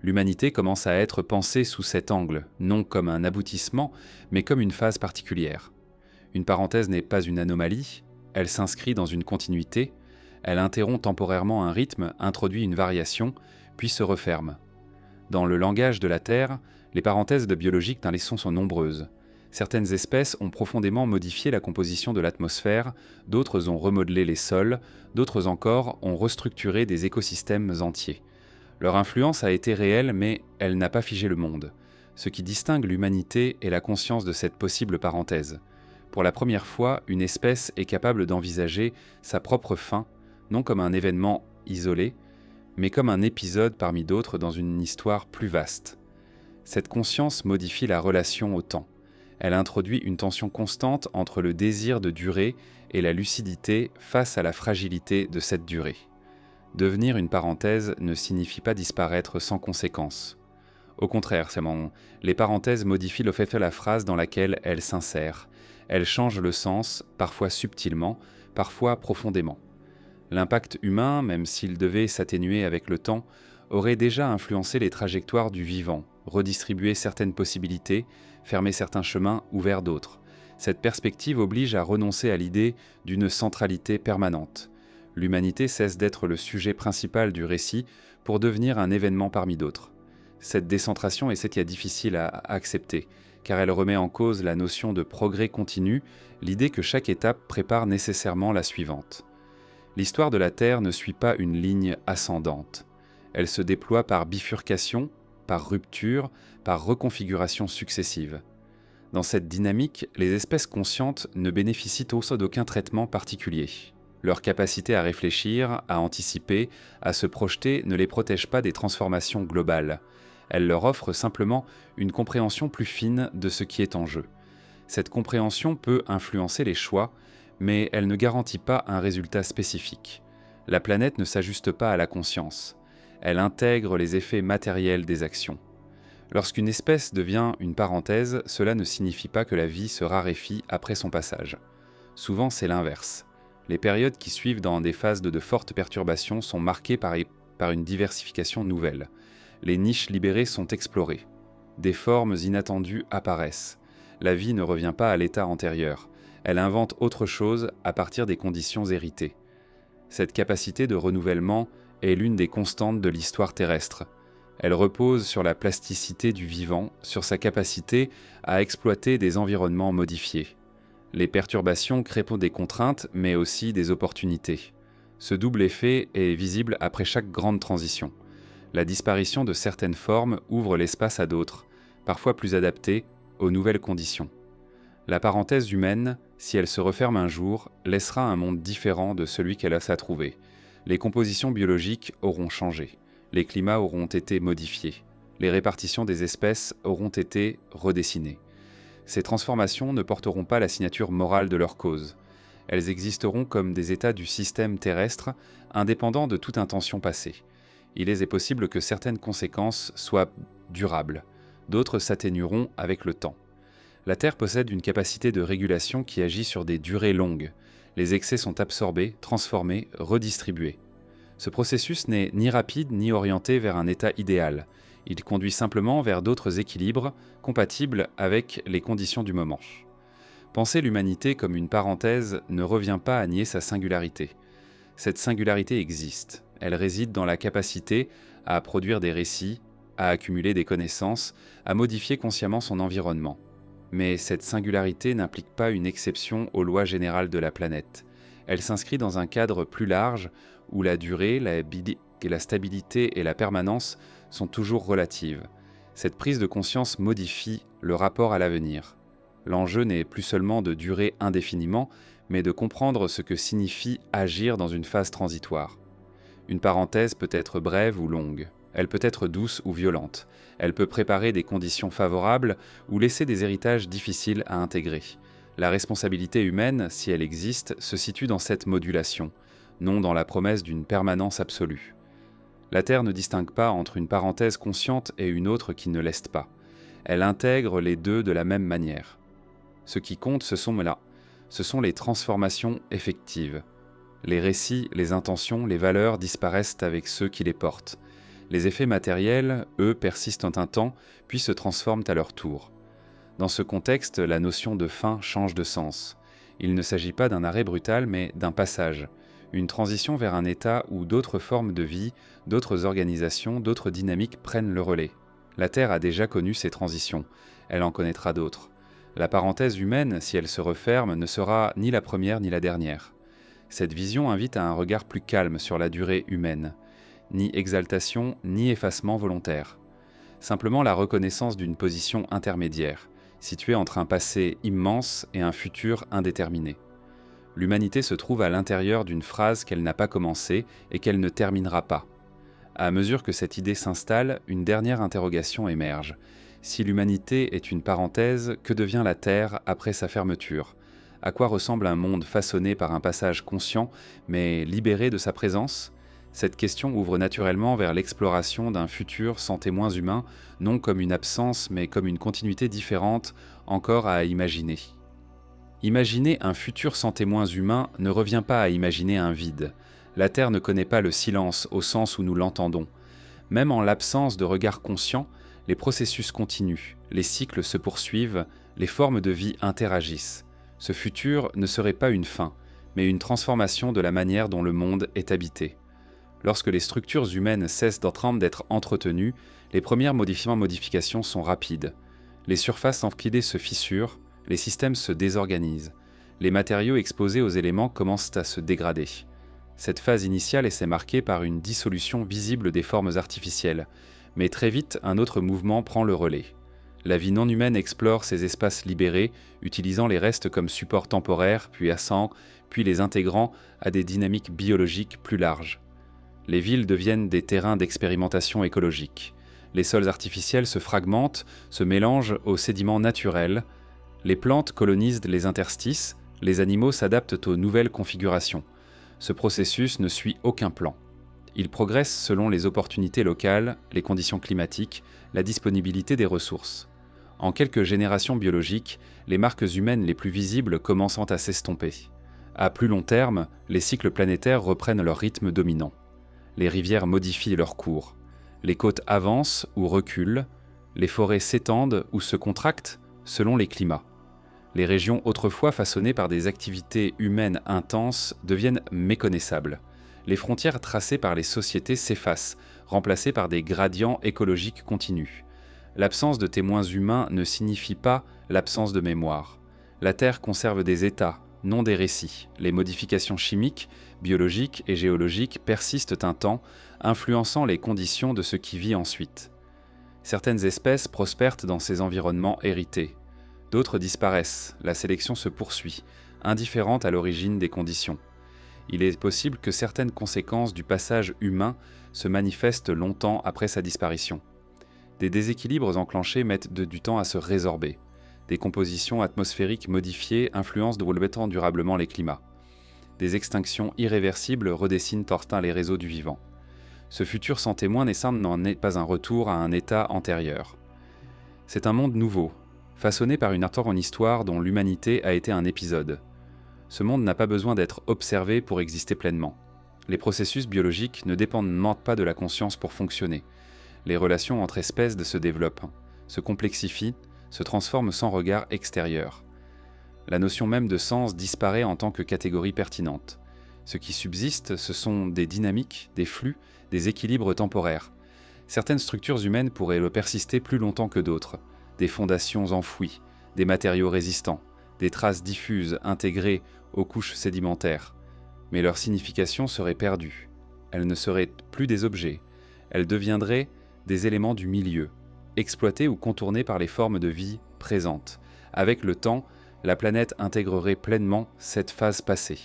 L'humanité commence à être pensée sous cet angle, non comme un aboutissement, mais comme une phase particulière. Une parenthèse n'est pas une anomalie, elle s'inscrit dans une continuité, elle interrompt temporairement un rythme, introduit une variation, puis se referme. Dans le langage de la Terre, les parenthèses de biologique d'un leçon sont nombreuses. Certaines espèces ont profondément modifié la composition de l'atmosphère, d'autres ont remodelé les sols, d'autres encore ont restructuré des écosystèmes entiers. Leur influence a été réelle, mais elle n'a pas figé le monde. Ce qui distingue l'humanité est la conscience de cette possible parenthèse. Pour la première fois, une espèce est capable d'envisager sa propre fin, non comme un événement isolé, mais comme un épisode parmi d'autres dans une histoire plus vaste. Cette conscience modifie la relation au temps. Elle introduit une tension constante entre le désir de durée et la lucidité face à la fragilité de cette durée. Devenir une parenthèse ne signifie pas disparaître sans conséquence. Au contraire, les parenthèses modifient le fait de la phrase dans laquelle elles s'insèrent. Elles changent le sens, parfois subtilement, parfois profondément. L'impact humain, même s'il devait s'atténuer avec le temps, aurait déjà influencé les trajectoires du vivant, redistribué certaines possibilités, fermé certains chemins, ouvert d'autres. Cette perspective oblige à renoncer à l'idée d'une centralité permanente. L'humanité cesse d'être le sujet principal du récit pour devenir un événement parmi d'autres. Cette décentration est ce qui est difficile à accepter, car elle remet en cause la notion de progrès continu, l'idée que chaque étape prépare nécessairement la suivante. L'histoire de la Terre ne suit pas une ligne ascendante. Elle se déploie par bifurcation, par rupture, par reconfiguration successive. Dans cette dynamique, les espèces conscientes ne bénéficient d'aucun traitement particulier. Leur capacité à réfléchir, à anticiper, à se projeter ne les protège pas des transformations globales. Elle leur offre simplement une compréhension plus fine de ce qui est en jeu. Cette compréhension peut influencer les choix, mais elle ne garantit pas un résultat spécifique. La planète ne s'ajuste pas à la conscience. Elle intègre les effets matériels des actions. Lorsqu'une espèce devient une parenthèse, cela ne signifie pas que la vie se raréfie après son passage. Souvent, c'est l'inverse. Les périodes qui suivent dans des phases de fortes perturbations sont marquées par une diversification nouvelle. Les niches libérées sont explorées. Des formes inattendues apparaissent. La vie ne revient pas à l'état antérieur. Elle invente autre chose à partir des conditions héritées. Cette capacité de renouvellement est l'une des constantes de l'histoire terrestre. Elle repose sur la plasticité du vivant, sur sa capacité à exploiter des environnements modifiés. Les perturbations créent des contraintes, mais aussi des opportunités. Ce double effet est visible après chaque grande transition. La disparition de certaines formes ouvre l'espace à d'autres, parfois plus adaptées aux nouvelles conditions. La parenthèse humaine, si elle se referme un jour, laissera un monde différent de celui qu'elle a trouvé. Les compositions biologiques auront changé, les climats auront été modifiés, les répartitions des espèces auront été redessinées. Ces transformations ne porteront pas la signature morale de leur cause. Elles existeront comme des états du système terrestre, indépendants de toute intention passée. Il est possible que certaines conséquences soient durables, d'autres s'atténueront avec le temps. La Terre possède une capacité de régulation qui agit sur des durées longues. Les excès sont absorbés, transformés, redistribués. Ce processus n'est ni rapide ni orienté vers un état idéal. Il conduit simplement vers d'autres équilibres compatibles avec les conditions du moment. Penser l'humanité comme une parenthèse ne revient pas à nier sa singularité. Cette singularité existe. Elle réside dans la capacité à produire des récits, à accumuler des connaissances, à modifier consciemment son environnement. Mais cette singularité n'implique pas une exception aux lois générales de la planète. Elle s'inscrit dans un cadre plus large où la durée, la stabilité et la permanence sont toujours relatives. Cette prise de conscience modifie le rapport à l'avenir. L'enjeu n'est plus seulement de durer indéfiniment, mais de comprendre ce que signifie agir dans une phase transitoire. Une parenthèse peut être brève ou longue, elle peut être douce ou violente, elle peut préparer des conditions favorables ou laisser des héritages difficiles à intégrer. La responsabilité humaine, si elle existe, se situe dans cette modulation, non dans la promesse d'une permanence absolue. La Terre ne distingue pas entre une parenthèse consciente et une autre qui ne l'est pas. Elle intègre les deux de la même manière. Ce qui compte, ce sont les transformations effectives. Les récits, les intentions, les valeurs disparaissent avec ceux qui les portent. Les effets matériels, eux, persistent un temps, puis se transforment à leur tour. Dans ce contexte, la notion de fin change de sens. Il ne s'agit pas d'un arrêt brutal, mais d'un passage, une transition vers un état où d'autres formes de vie, d'autres organisations, d'autres dynamiques prennent le relais. La Terre a déjà connu ces transitions, elle en connaîtra d'autres. La parenthèse humaine, si elle se referme, ne sera ni la première ni la dernière. Cette vision invite à un regard plus calme sur la durée humaine. Ni exaltation, ni effacement volontaire. Simplement la reconnaissance d'une position intermédiaire, située entre un passé immense et un futur indéterminé. L'humanité se trouve à l'intérieur d'une phrase qu'elle n'a pas commencée et qu'elle ne terminera pas. À mesure que cette idée s'installe, une dernière interrogation émerge. Si l'humanité est une parenthèse, que devient la Terre après sa fermeture ? À quoi ressemble un monde façonné par un passage conscient, mais libéré de sa présence ? Cette question ouvre naturellement vers l'exploration d'un futur sans témoins humains, non comme une absence, mais comme une continuité différente, encore à imaginer. Imaginer un futur sans témoins humains ne revient pas à imaginer un vide. La Terre ne connaît pas le silence au sens où nous l'entendons. Même en l'absence de regard conscient, les processus continuent, les cycles se poursuivent, les formes de vie interagissent. Ce futur ne serait pas une fin, mais une transformation de la manière dont le monde est habité. Lorsque les structures humaines cessent d'être entretenues, les premières modifications sont rapides. Les surfaces empilées se fissurent, les systèmes se désorganisent. Les matériaux exposés aux éléments commencent à se dégrader. Cette phase initiale est marquée par une dissolution visible des formes artificielles, mais très vite un autre mouvement prend le relais. La vie non humaine explore ces espaces libérés, utilisant les restes comme support temporaire, puis puis les intégrant à des dynamiques biologiques plus larges. Les villes deviennent des terrains d'expérimentation écologique. Les sols artificiels se fragmentent, se mélangent aux sédiments naturels. Les plantes colonisent les interstices, les animaux s'adaptent aux nouvelles configurations. Ce processus ne suit aucun plan. Il progresse selon les opportunités locales, les conditions climatiques, la disponibilité des ressources. En quelques générations biologiques, les marques humaines les plus visibles commençant à s'estomper. À plus long terme, les cycles planétaires reprennent leur rythme dominant. Les rivières modifient leur cours. Les côtes avancent ou reculent. Les forêts s'étendent ou se contractent selon les climats. Les régions autrefois façonnées par des activités humaines intenses deviennent méconnaissables. Les frontières tracées par les sociétés s'effacent, remplacées par des gradients écologiques continus. L'absence de témoins humains ne signifie pas l'absence de mémoire. La Terre conserve des états, non des récits. Les modifications chimiques, biologiques et géologiques persistent un temps, influençant les conditions de ce qui vit ensuite. Certaines espèces prospèrent dans ces environnements hérités. D'autres disparaissent, la sélection se poursuit, indifférente à l'origine des conditions. Il est possible que certaines conséquences du passage humain se manifestent longtemps après sa disparition. Des déséquilibres enclenchés mettent du temps à se résorber. Des compositions atmosphériques modifiées influencent durablement les climats. Des extinctions irréversibles redessinent les réseaux du vivant. Ce futur sans témoin naissant n'en est pas un retour à un état antérieur. C'est un monde nouveau, façonné par une histoire dont l'humanité a été un épisode. Ce monde n'a pas besoin d'être observé pour exister pleinement. Les processus biologiques ne dépendent pas de la conscience pour fonctionner. Les relations entre espèces se développent, se complexifient, se transforment sans regard extérieur. La notion même de sens disparaît en tant que catégorie pertinente. Ce qui subsiste, ce sont des dynamiques, des flux, des équilibres temporaires. Certaines structures humaines pourraient persister plus longtemps que d'autres. Des fondations enfouies, des matériaux résistants, des traces diffuses intégrées aux couches sédimentaires. Mais leur signification serait perdue. Elles ne seraient plus des objets. Elles deviendraient des éléments du milieu, exploités ou contournés par les formes de vie présentes. Avec le temps, la planète intégrerait pleinement cette phase passée.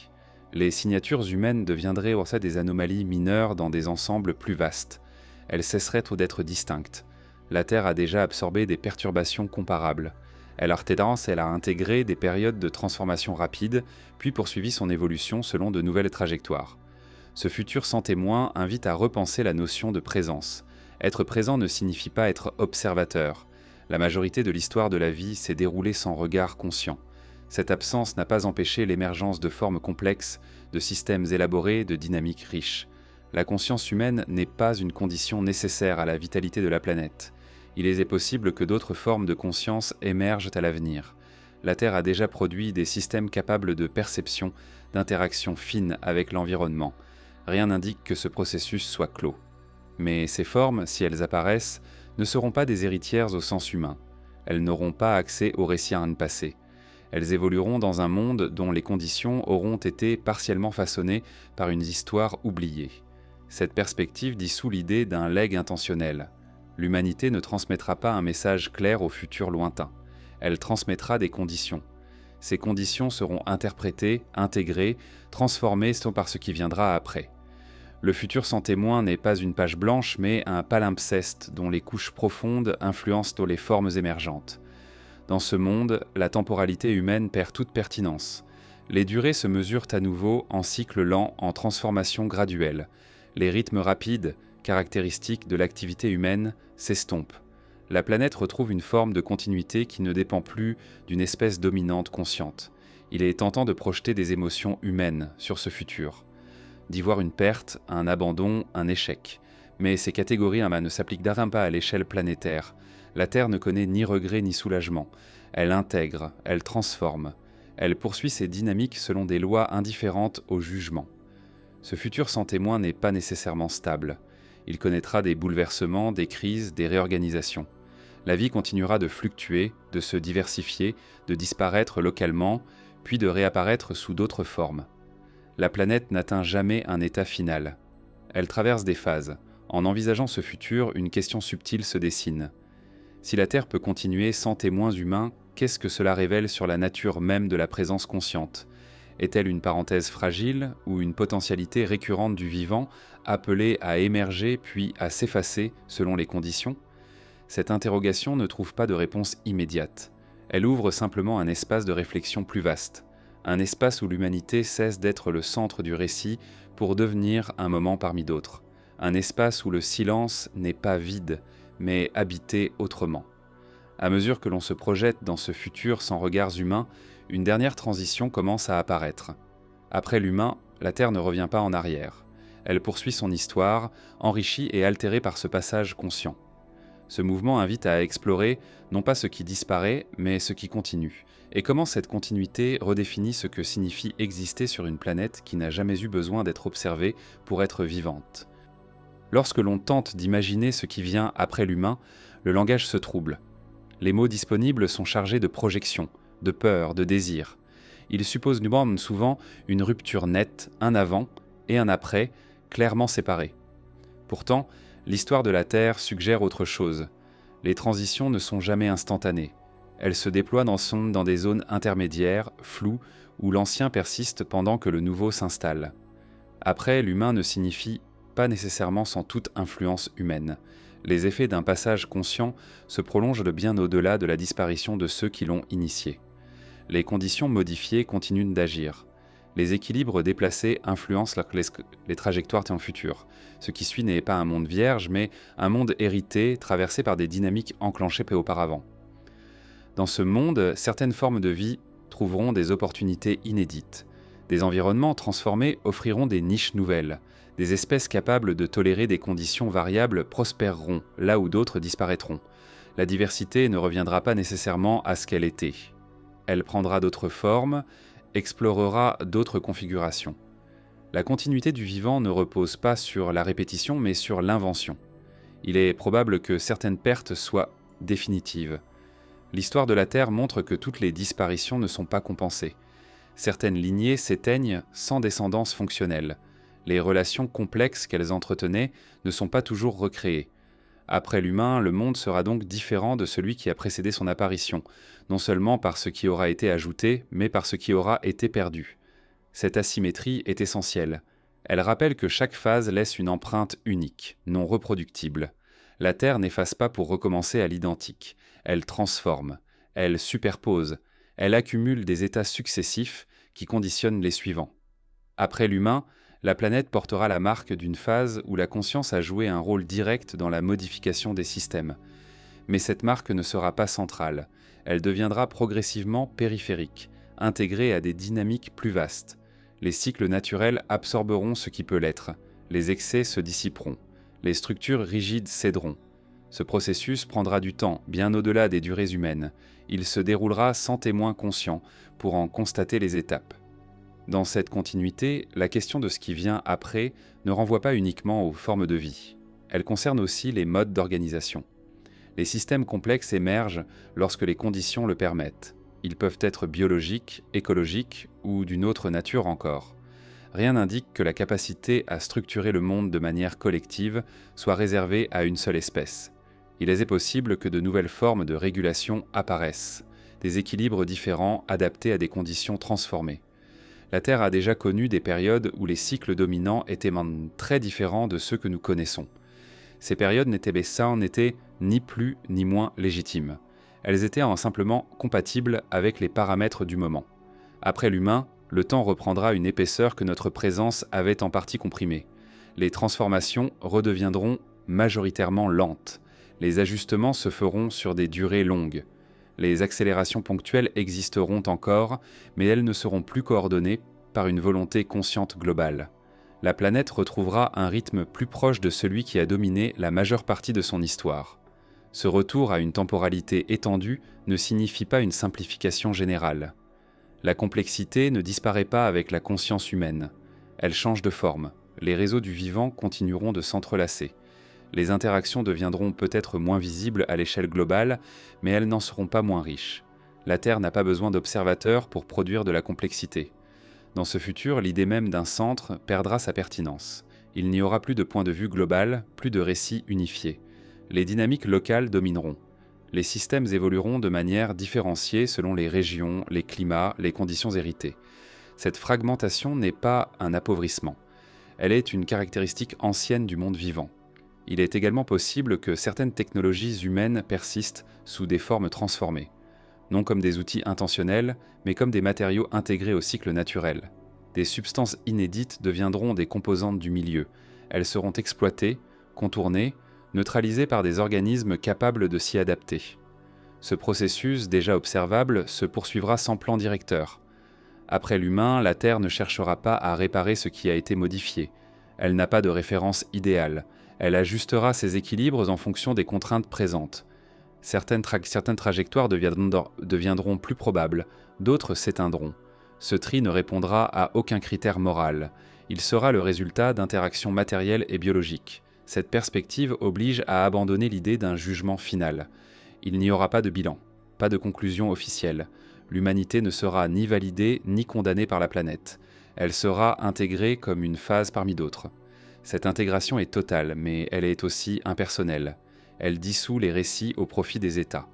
Les signatures humaines deviendraient des anomalies mineures dans des ensembles plus vastes. Elles cesseraient d'être distinctes. La Terre a déjà absorbé des perturbations comparables. Elle a tendance à intégrer des périodes de transformation rapide, puis poursuivi son évolution selon de nouvelles trajectoires. Ce futur sans témoin invite à repenser la notion de présence. Être présent ne signifie pas être observateur. La majorité de l'histoire de la vie s'est déroulée sans regard conscient. Cette absence n'a pas empêché l'émergence de formes complexes, de systèmes élaborés, de dynamiques riches. La conscience humaine n'est pas une condition nécessaire à la vitalité de la planète. Il est possible que d'autres formes de conscience émergent à l'avenir. La Terre a déjà produit des systèmes capables de perception, d'interaction fine avec l'environnement. Rien n'indique que ce processus soit clos. Mais ces formes, si elles apparaissent, ne seront pas des héritières au sens humain. Elles n'auront pas accès au récit passé. Elles évolueront dans un monde dont les conditions auront été partiellement façonnées par une histoire oubliée. Cette perspective dissout l'idée d'un legs intentionnel. L'humanité ne transmettra pas un message clair au futur lointain. Elle transmettra des conditions. Ces conditions seront interprétées, intégrées, transformées par ce qui viendra après. Le futur sans témoin n'est pas une page blanche, mais un palimpseste dont les couches profondes influencent les formes émergentes. Dans ce monde, la temporalité humaine perd toute pertinence. Les durées se mesurent à nouveau en cycles lents, en transformation graduelle. Les rythmes rapides, caractéristiques de l'activité humaine, s'estompent. La planète retrouve une forme de continuité qui ne dépend plus d'une espèce dominante consciente. Il est tentant de projeter des émotions humaines sur ce futur, d'y voir une perte, un abandon, un échec. Mais ces catégories ne s'appliquent pas à l'échelle planétaire. La Terre ne connaît ni regret ni soulagement. Elle intègre, elle transforme. Elle poursuit ses dynamiques selon des lois indifférentes au jugement. Ce futur sans témoin n'est pas nécessairement stable. Il connaîtra des bouleversements, des crises, des réorganisations. La vie continuera de fluctuer, de se diversifier, de disparaître localement, puis de réapparaître sous d'autres formes. La planète n'atteint jamais un état final. Elle traverse des phases. En envisageant ce futur, une question subtile se dessine. Si la Terre peut continuer sans témoins humains, qu'est-ce que cela révèle sur la nature même de la présence consciente ? Est-elle une parenthèse fragile ou une potentialité récurrente du vivant, appelée à émerger puis à s'effacer selon les conditions ? Cette interrogation ne trouve pas de réponse immédiate. Elle ouvre simplement un espace de réflexion plus vaste, un espace où l'humanité cesse d'être le centre du récit pour devenir un moment parmi d'autres, un espace où le silence n'est pas vide, mais habité autrement. À mesure que l'on se projette dans ce futur sans regards humains, une dernière transition commence à apparaître. Après l'humain, la Terre ne revient pas en arrière. Elle poursuit son histoire, enrichie et altérée par ce passage conscient. Ce mouvement invite à explorer non pas ce qui disparaît, mais ce qui continue, et comment cette continuité redéfinit ce que signifie exister sur une planète qui n'a jamais eu besoin d'être observée pour être vivante. Lorsque l'on tente d'imaginer ce qui vient après l'humain, le langage se trouble. Les mots disponibles sont chargés de projections, de peur, de désir. Ils supposent souvent une rupture nette, un avant et un après, clairement séparés. Pourtant, l'histoire de la Terre suggère autre chose. Les transitions ne sont jamais instantanées. Elles se déploient dans des zones intermédiaires, floues, où l'ancien persiste pendant que le nouveau s'installe. Après, l'humain ne signifie pas nécessairement sans toute influence humaine. Les effets d'un passage conscient se prolongent de bien au-delà de la disparition de ceux qui l'ont initié. Les conditions modifiées continuent d'agir. Les équilibres déplacés influencent les trajectoires futures. Ce qui suit n'est pas un monde vierge, mais un monde hérité, traversé par des dynamiques enclenchées auparavant. Dans ce monde, certaines formes de vie trouveront des opportunités inédites. Des environnements transformés offriront des niches nouvelles. Des espèces capables de tolérer des conditions variables prospéreront, là où d'autres disparaîtront. La diversité ne reviendra pas nécessairement à ce qu'elle était. Elle prendra d'autres formes, explorera d'autres configurations. La continuité du vivant ne repose pas sur la répétition, mais sur l'invention. Il est probable que certaines pertes soient définitives. L'histoire de la Terre montre que toutes les disparitions ne sont pas compensées. Certaines lignées s'éteignent sans descendance fonctionnelle. Les relations complexes qu'elles entretenaient ne sont pas toujours recréées. Après l'humain, le monde sera donc différent de celui qui a précédé son apparition, non seulement par ce qui aura été ajouté, mais par ce qui aura été perdu. Cette asymétrie est essentielle. Elle rappelle que chaque phase laisse une empreinte unique, non reproductible. La Terre n'efface pas pour recommencer à l'identique. Elle transforme, elle superpose, elle accumule des états successifs qui conditionnent les suivants. Après l'humain, la planète portera la marque d'une phase où la conscience a joué un rôle direct dans la modification des systèmes. Mais cette marque ne sera pas centrale. Elle deviendra progressivement périphérique, intégrée à des dynamiques plus vastes. Les cycles naturels absorberont ce qui peut l'être. Les excès se dissiperont. Les structures rigides céderont. Ce processus prendra du temps, bien au-delà des durées humaines. Il se déroulera sans témoin conscient pour en constater les étapes. Dans cette continuité, la question de ce qui vient après ne renvoie pas uniquement aux formes de vie. Elle concerne aussi les modes d'organisation. Les systèmes complexes émergent lorsque les conditions le permettent. Ils peuvent être biologiques, écologiques ou d'une autre nature encore. Rien n'indique que la capacité à structurer le monde de manière collective soit réservée à une seule espèce. Il est possible que de nouvelles formes de régulation apparaissent, des équilibres différents adaptés à des conditions transformées. La Terre a déjà connu des périodes où les cycles dominants étaient très différents de ceux que nous connaissons. Ces périodes n'étaient ni plus ni moins légitimes. Elles étaient simplement compatibles avec les paramètres du moment. Après l'humain, le temps reprendra une épaisseur que notre présence avait en partie comprimée. Les transformations redeviendront majoritairement lentes. Les ajustements se feront sur des durées longues. Les accélérations ponctuelles existeront encore, mais elles ne seront plus coordonnées par une volonté consciente globale. La planète retrouvera un rythme plus proche de celui qui a dominé la majeure partie de son histoire. Ce retour à une temporalité étendue ne signifie pas une simplification générale. La complexité ne disparaît pas avec la conscience humaine. Elle change de forme. Les réseaux du vivant continueront de s'entrelacer. Les interactions deviendront peut-être moins visibles à l'échelle globale, mais elles n'en seront pas moins riches. La Terre n'a pas besoin d'observateurs pour produire de la complexité. Dans ce futur, l'idée même d'un centre perdra sa pertinence. Il n'y aura plus de point de vue global, plus de récit unifié. Les dynamiques locales domineront. Les systèmes évolueront de manière différenciée selon les régions, les climats, les conditions héritées. Cette fragmentation n'est pas un appauvrissement. Elle est une caractéristique ancienne du monde vivant. Il est également possible que certaines technologies humaines persistent sous des formes transformées, non comme des outils intentionnels, mais comme des matériaux intégrés au cycle naturel. Des substances inédites deviendront des composantes du milieu. Elles seront exploitées, contournées, neutralisées par des organismes capables de s'y adapter. Ce processus, déjà observable, se poursuivra sans plan directeur. Après l'humain, la Terre ne cherchera pas à réparer ce qui a été modifié. Elle n'a pas de référence idéale. Elle ajustera ses équilibres en fonction des contraintes présentes. Certaines trajectoires deviendront plus probables, d'autres s'éteindront. Ce tri ne répondra à aucun critère moral. Il sera le résultat d'interactions matérielles et biologiques. Cette perspective oblige à abandonner l'idée d'un jugement final. Il n'y aura pas de bilan, pas de conclusion officielle. L'humanité ne sera ni validée ni condamnée par la planète. Elle sera intégrée comme une phase parmi d'autres. Cette intégration est totale, mais elle est aussi impersonnelle. Elle dissout les récits au profit des États.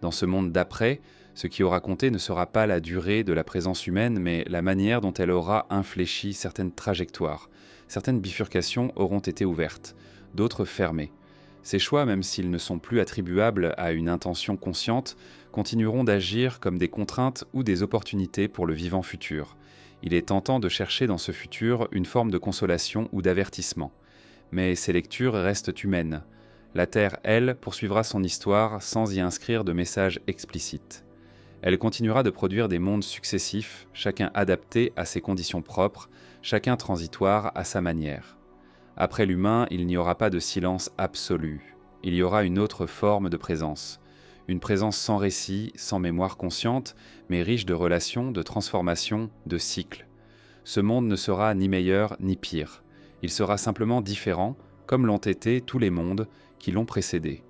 Dans ce monde d'après, ce qui aura compté ne sera pas la durée de la présence humaine, mais la manière dont elle aura infléchi certaines trajectoires. Certaines bifurcations auront été ouvertes, d'autres fermées. Ces choix, même s'ils ne sont plus attribuables à une intention consciente, continueront d'agir comme des contraintes ou des opportunités pour le vivant futur. Il est tentant de chercher dans ce futur une forme de consolation ou d'avertissement. Mais ces lectures restent humaines. La Terre, elle, poursuivra son histoire sans y inscrire de message explicite. Elle continuera de produire des mondes successifs, chacun adapté à ses conditions propres, chacun transitoire à sa manière. Après l'humain, il n'y aura pas de silence absolu. Il y aura une autre forme de présence. Une présence sans récit, sans mémoire consciente, mais riche de relations, de transformations, de cycles. Ce monde ne sera ni meilleur ni pire. Il sera simplement différent, comme l'ont été tous les mondes qui l'ont précédé.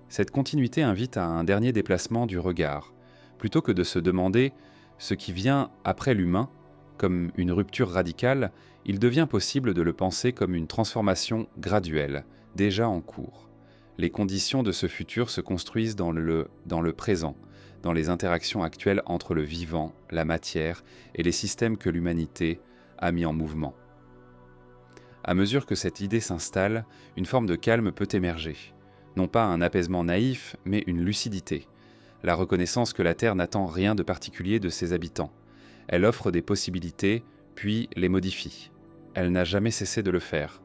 Cette continuité invite à un dernier déplacement du regard. Plutôt que de se demander ce qui vient après l'humain, comme une rupture radicale, il devient possible de le penser comme une transformation graduelle, déjà en cours. Les conditions de ce futur se construisent dans le présent, dans les interactions actuelles entre le vivant, la matière et les systèmes que l'humanité a mis en mouvement. À mesure que cette idée s'installe, une forme de calme peut émerger. Non pas un apaisement naïf, mais une lucidité. La reconnaissance que la Terre n'attend rien de particulier de ses habitants. Elle offre des possibilités, puis les modifie. Elle n'a jamais cessé de le faire.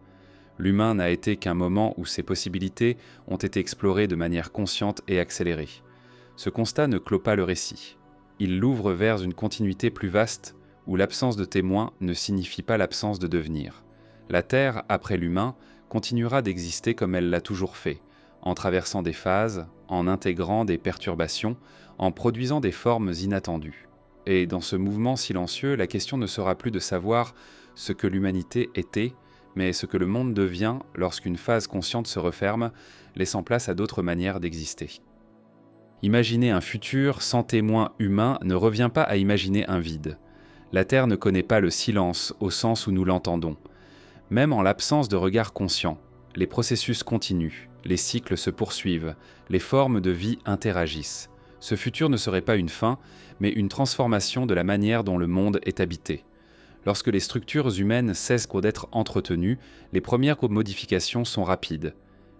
L'humain n'a été qu'un moment où ces possibilités ont été explorées de manière consciente et accélérée. Ce constat ne clôt pas le récit. Il l'ouvre vers une continuité plus vaste où l'absence de témoins ne signifie pas l'absence de devenir. La Terre, après l'humain, continuera d'exister comme elle l'a toujours fait, en traversant des phases, en intégrant des perturbations, en produisant des formes inattendues. Et dans ce mouvement silencieux, la question ne sera plus de savoir ce que l'humanité était, mais ce que le monde devient lorsqu'une phase consciente se referme, laissant place à d'autres manières d'exister. Imaginer un futur sans témoin humain ne revient pas à imaginer un vide. La Terre ne connaît pas le silence au sens où nous l'entendons. Même en l'absence de regard conscient, les processus continuent, les cycles se poursuivent, les formes de vie interagissent. Ce futur ne serait pas une fin, mais une transformation de la manière dont le monde est habité. Lorsque les structures humaines cessent d'être entretenues, les premières modifications sont rapides.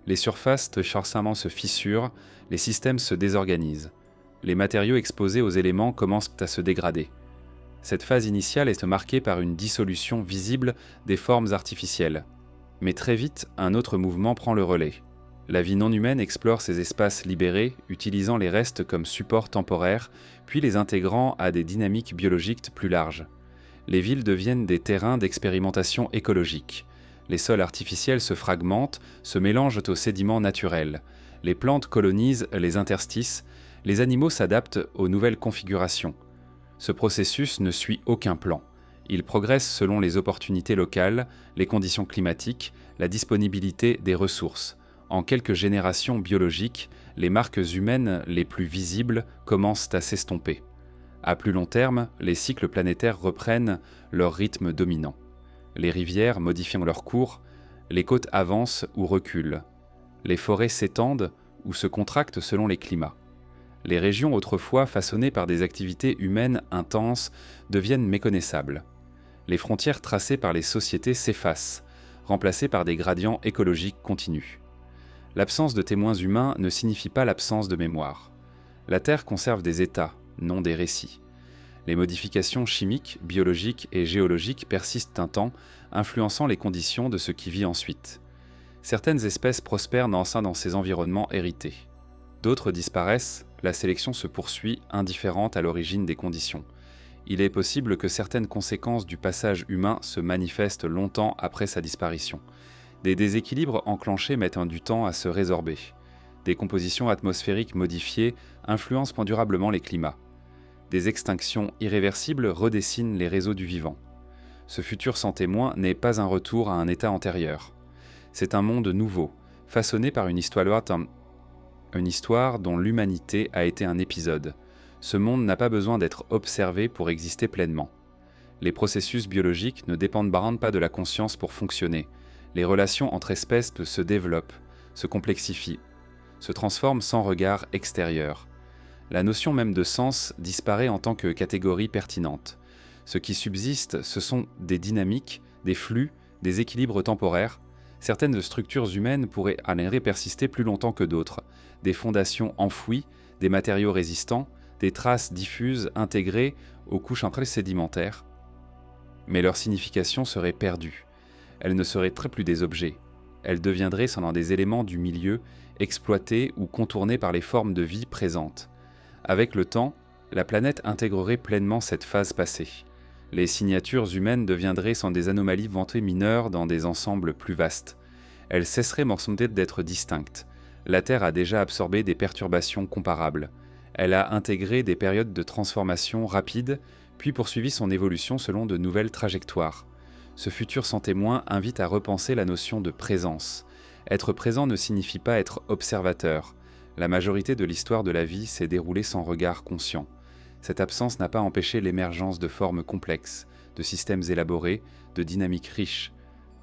Les surfaces charsamment se fissurent, les systèmes se désorganisent. Les matériaux exposés aux éléments commencent à se dégrader. Cette phase initiale est marquée par une dissolution visible des formes artificielles. Mais très vite, un autre mouvement prend le relais. La vie non humaine explore ces espaces libérés, utilisant les restes comme support temporaire, puis les intégrant à des dynamiques biologiques plus larges. Les villes deviennent des terrains d'expérimentation écologique. Les sols artificiels se fragmentent, se mélangent aux sédiments naturels. Les plantes colonisent les interstices, les animaux s'adaptent aux nouvelles configurations. Ce processus ne suit aucun plan. Il progresse selon les opportunités locales, les conditions climatiques, la disponibilité des ressources. En quelques générations biologiques, les marques humaines les plus visibles commencent à s'estomper. À plus long terme, les cycles planétaires reprennent leur rythme dominant. Les rivières modifiant leur cours, les côtes avancent ou reculent. Les forêts s'étendent ou se contractent selon les climats. Les régions autrefois façonnées par des activités humaines intenses deviennent méconnaissables. Les frontières tracées par les sociétés s'effacent, remplacées par des gradients écologiques continus. L'absence de témoins humains ne signifie pas l'absence de mémoire. La Terre conserve des états, non des récits. Les modifications chimiques, biologiques et géologiques persistent un temps, influençant les conditions de ce qui vit ensuite. Certaines espèces prospèrent dans ces environnements hérités. D'autres disparaissent, la sélection se poursuit, indifférente à l'origine des conditions. Il est possible que certaines conséquences du passage humain se manifestent longtemps après sa disparition. Des déséquilibres enclenchés mettent du temps à se résorber. Des compositions atmosphériques modifiées influencent durablement les climats. Des extinctions irréversibles redessinent les réseaux du vivant. Ce futur sans témoin n'est pas un retour à un état antérieur. C'est un monde nouveau, façonné par une histoire dont l'humanité a été un épisode. Ce monde n'a pas besoin d'être observé pour exister pleinement. Les processus biologiques ne dépendent pas de la conscience pour fonctionner. Les relations entre espèces se développent, se complexifient, se transforment sans regard extérieur. La notion même de sens disparaît en tant que catégorie pertinente. Ce qui subsiste, ce sont des dynamiques, des flux, des équilibres temporaires. Certaines structures humaines pourraient persister plus longtemps que d'autres. Des fondations enfouies, des matériaux résistants, des traces diffuses intégrées aux couches sédimentaires. Mais leur signification serait perdue. Elles ne seraient plus des objets. Elles deviendraient sans des éléments du milieu, exploités ou contournés par les formes de vie présentes. Avec le temps, la planète intégrerait pleinement cette phase passée. Les signatures humaines deviendraient sans des anomalies vantées mineures dans des ensembles plus vastes. Elles cesseraient d'être distinctes. La Terre a déjà absorbé des perturbations comparables. Elle a intégré des périodes de transformation rapides, puis poursuivi son évolution selon de nouvelles trajectoires. Ce futur sans témoin invite à repenser la notion de présence. Être présent ne signifie pas être observateur. La majorité de l'histoire de la vie s'est déroulée sans regard conscient. Cette absence n'a pas empêché l'émergence de formes complexes, de systèmes élaborés, de dynamiques riches.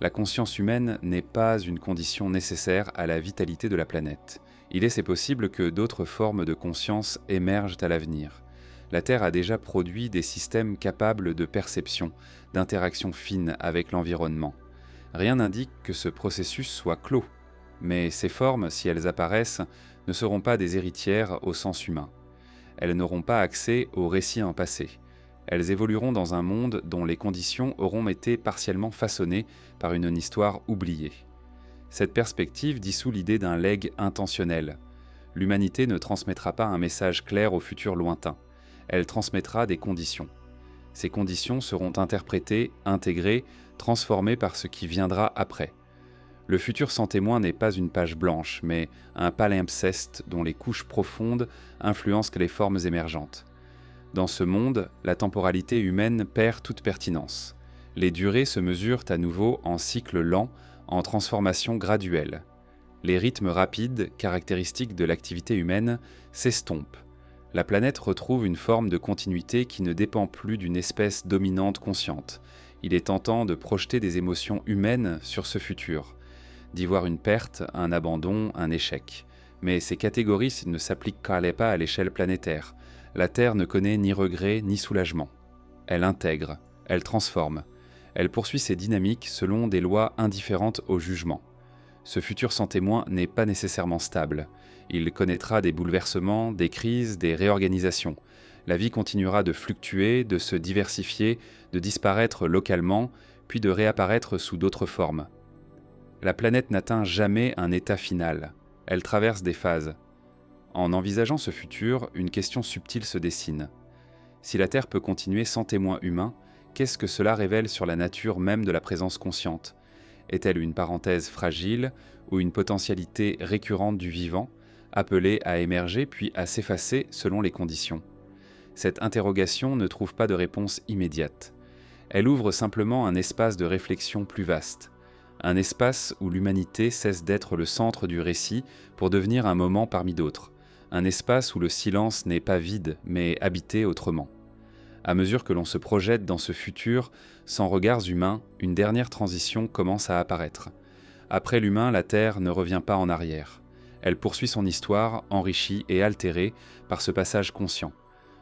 La conscience humaine n'est pas une condition nécessaire à la vitalité de la planète. C'est possible que d'autres formes de conscience émergent à l'avenir. La Terre a déjà produit des systèmes capables de perception, d'interaction fine avec l'environnement. Rien n'indique que ce processus soit clos, mais ces formes, si elles apparaissent, ne seront pas des héritières au sens humain. Elles n'auront pas accès au récit en passé. Elles évolueront dans un monde dont les conditions auront été partiellement façonnées par une histoire oubliée. Cette perspective dissout l'idée d'un legs intentionnel. L'humanité ne transmettra pas un message clair au futur lointain. Elle transmettra des conditions. Ces conditions seront interprétées, intégrées, transformées par ce qui viendra après. Le futur sans témoin n'est pas une page blanche, mais un palimpseste dont les couches profondes influencent les formes émergentes. Dans ce monde, la temporalité humaine perd toute pertinence. Les durées se mesurent à nouveau en cycles lents, en transformation graduelle. Les rythmes rapides, caractéristiques de l'activité humaine, s'estompent. La planète retrouve une forme de continuité qui ne dépend plus d'une espèce dominante consciente. Il est tentant de projeter des émotions humaines sur ce futur, d'y voir une perte, un abandon, un échec. Mais ces catégories ne s'appliquent pas à l'échelle planétaire. La Terre ne connaît ni regret ni soulagement. Elle intègre, elle transforme. Elle poursuit ses dynamiques selon des lois indifférentes au jugement. Ce futur sans témoin n'est pas nécessairement stable. Il connaîtra des bouleversements, des crises, des réorganisations. La vie continuera de fluctuer, de se diversifier, de disparaître localement, puis de réapparaître sous d'autres formes. La planète n'atteint jamais un état final. Elle traverse des phases. En envisageant ce futur, une question subtile se dessine. Si la Terre peut continuer sans témoin humain, qu'est-ce que cela révèle sur la nature même de la présence consciente ? Est-elle une parenthèse fragile ou une potentialité récurrente du vivant, appelée à émerger puis à s'effacer selon les conditions ? Cette interrogation ne trouve pas de réponse immédiate. Elle ouvre simplement un espace de réflexion plus vaste, un espace où l'humanité cesse d'être le centre du récit pour devenir un moment parmi d'autres, un espace où le silence n'est pas vide mais habité autrement. À mesure que l'on se projette dans ce futur, sans regards humains, une dernière transition commence à apparaître. Après l'humain, la Terre ne revient pas en arrière. Elle poursuit son histoire, enrichie et altérée par ce passage conscient.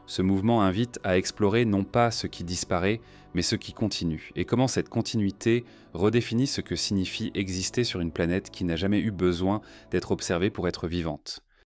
Ce mouvement invite à explorer non pas ce qui disparaît, mais ce qui continue, et comment cette continuité redéfinit ce que signifie exister sur une planète qui n'a jamais eu besoin d'être observée pour être vivante.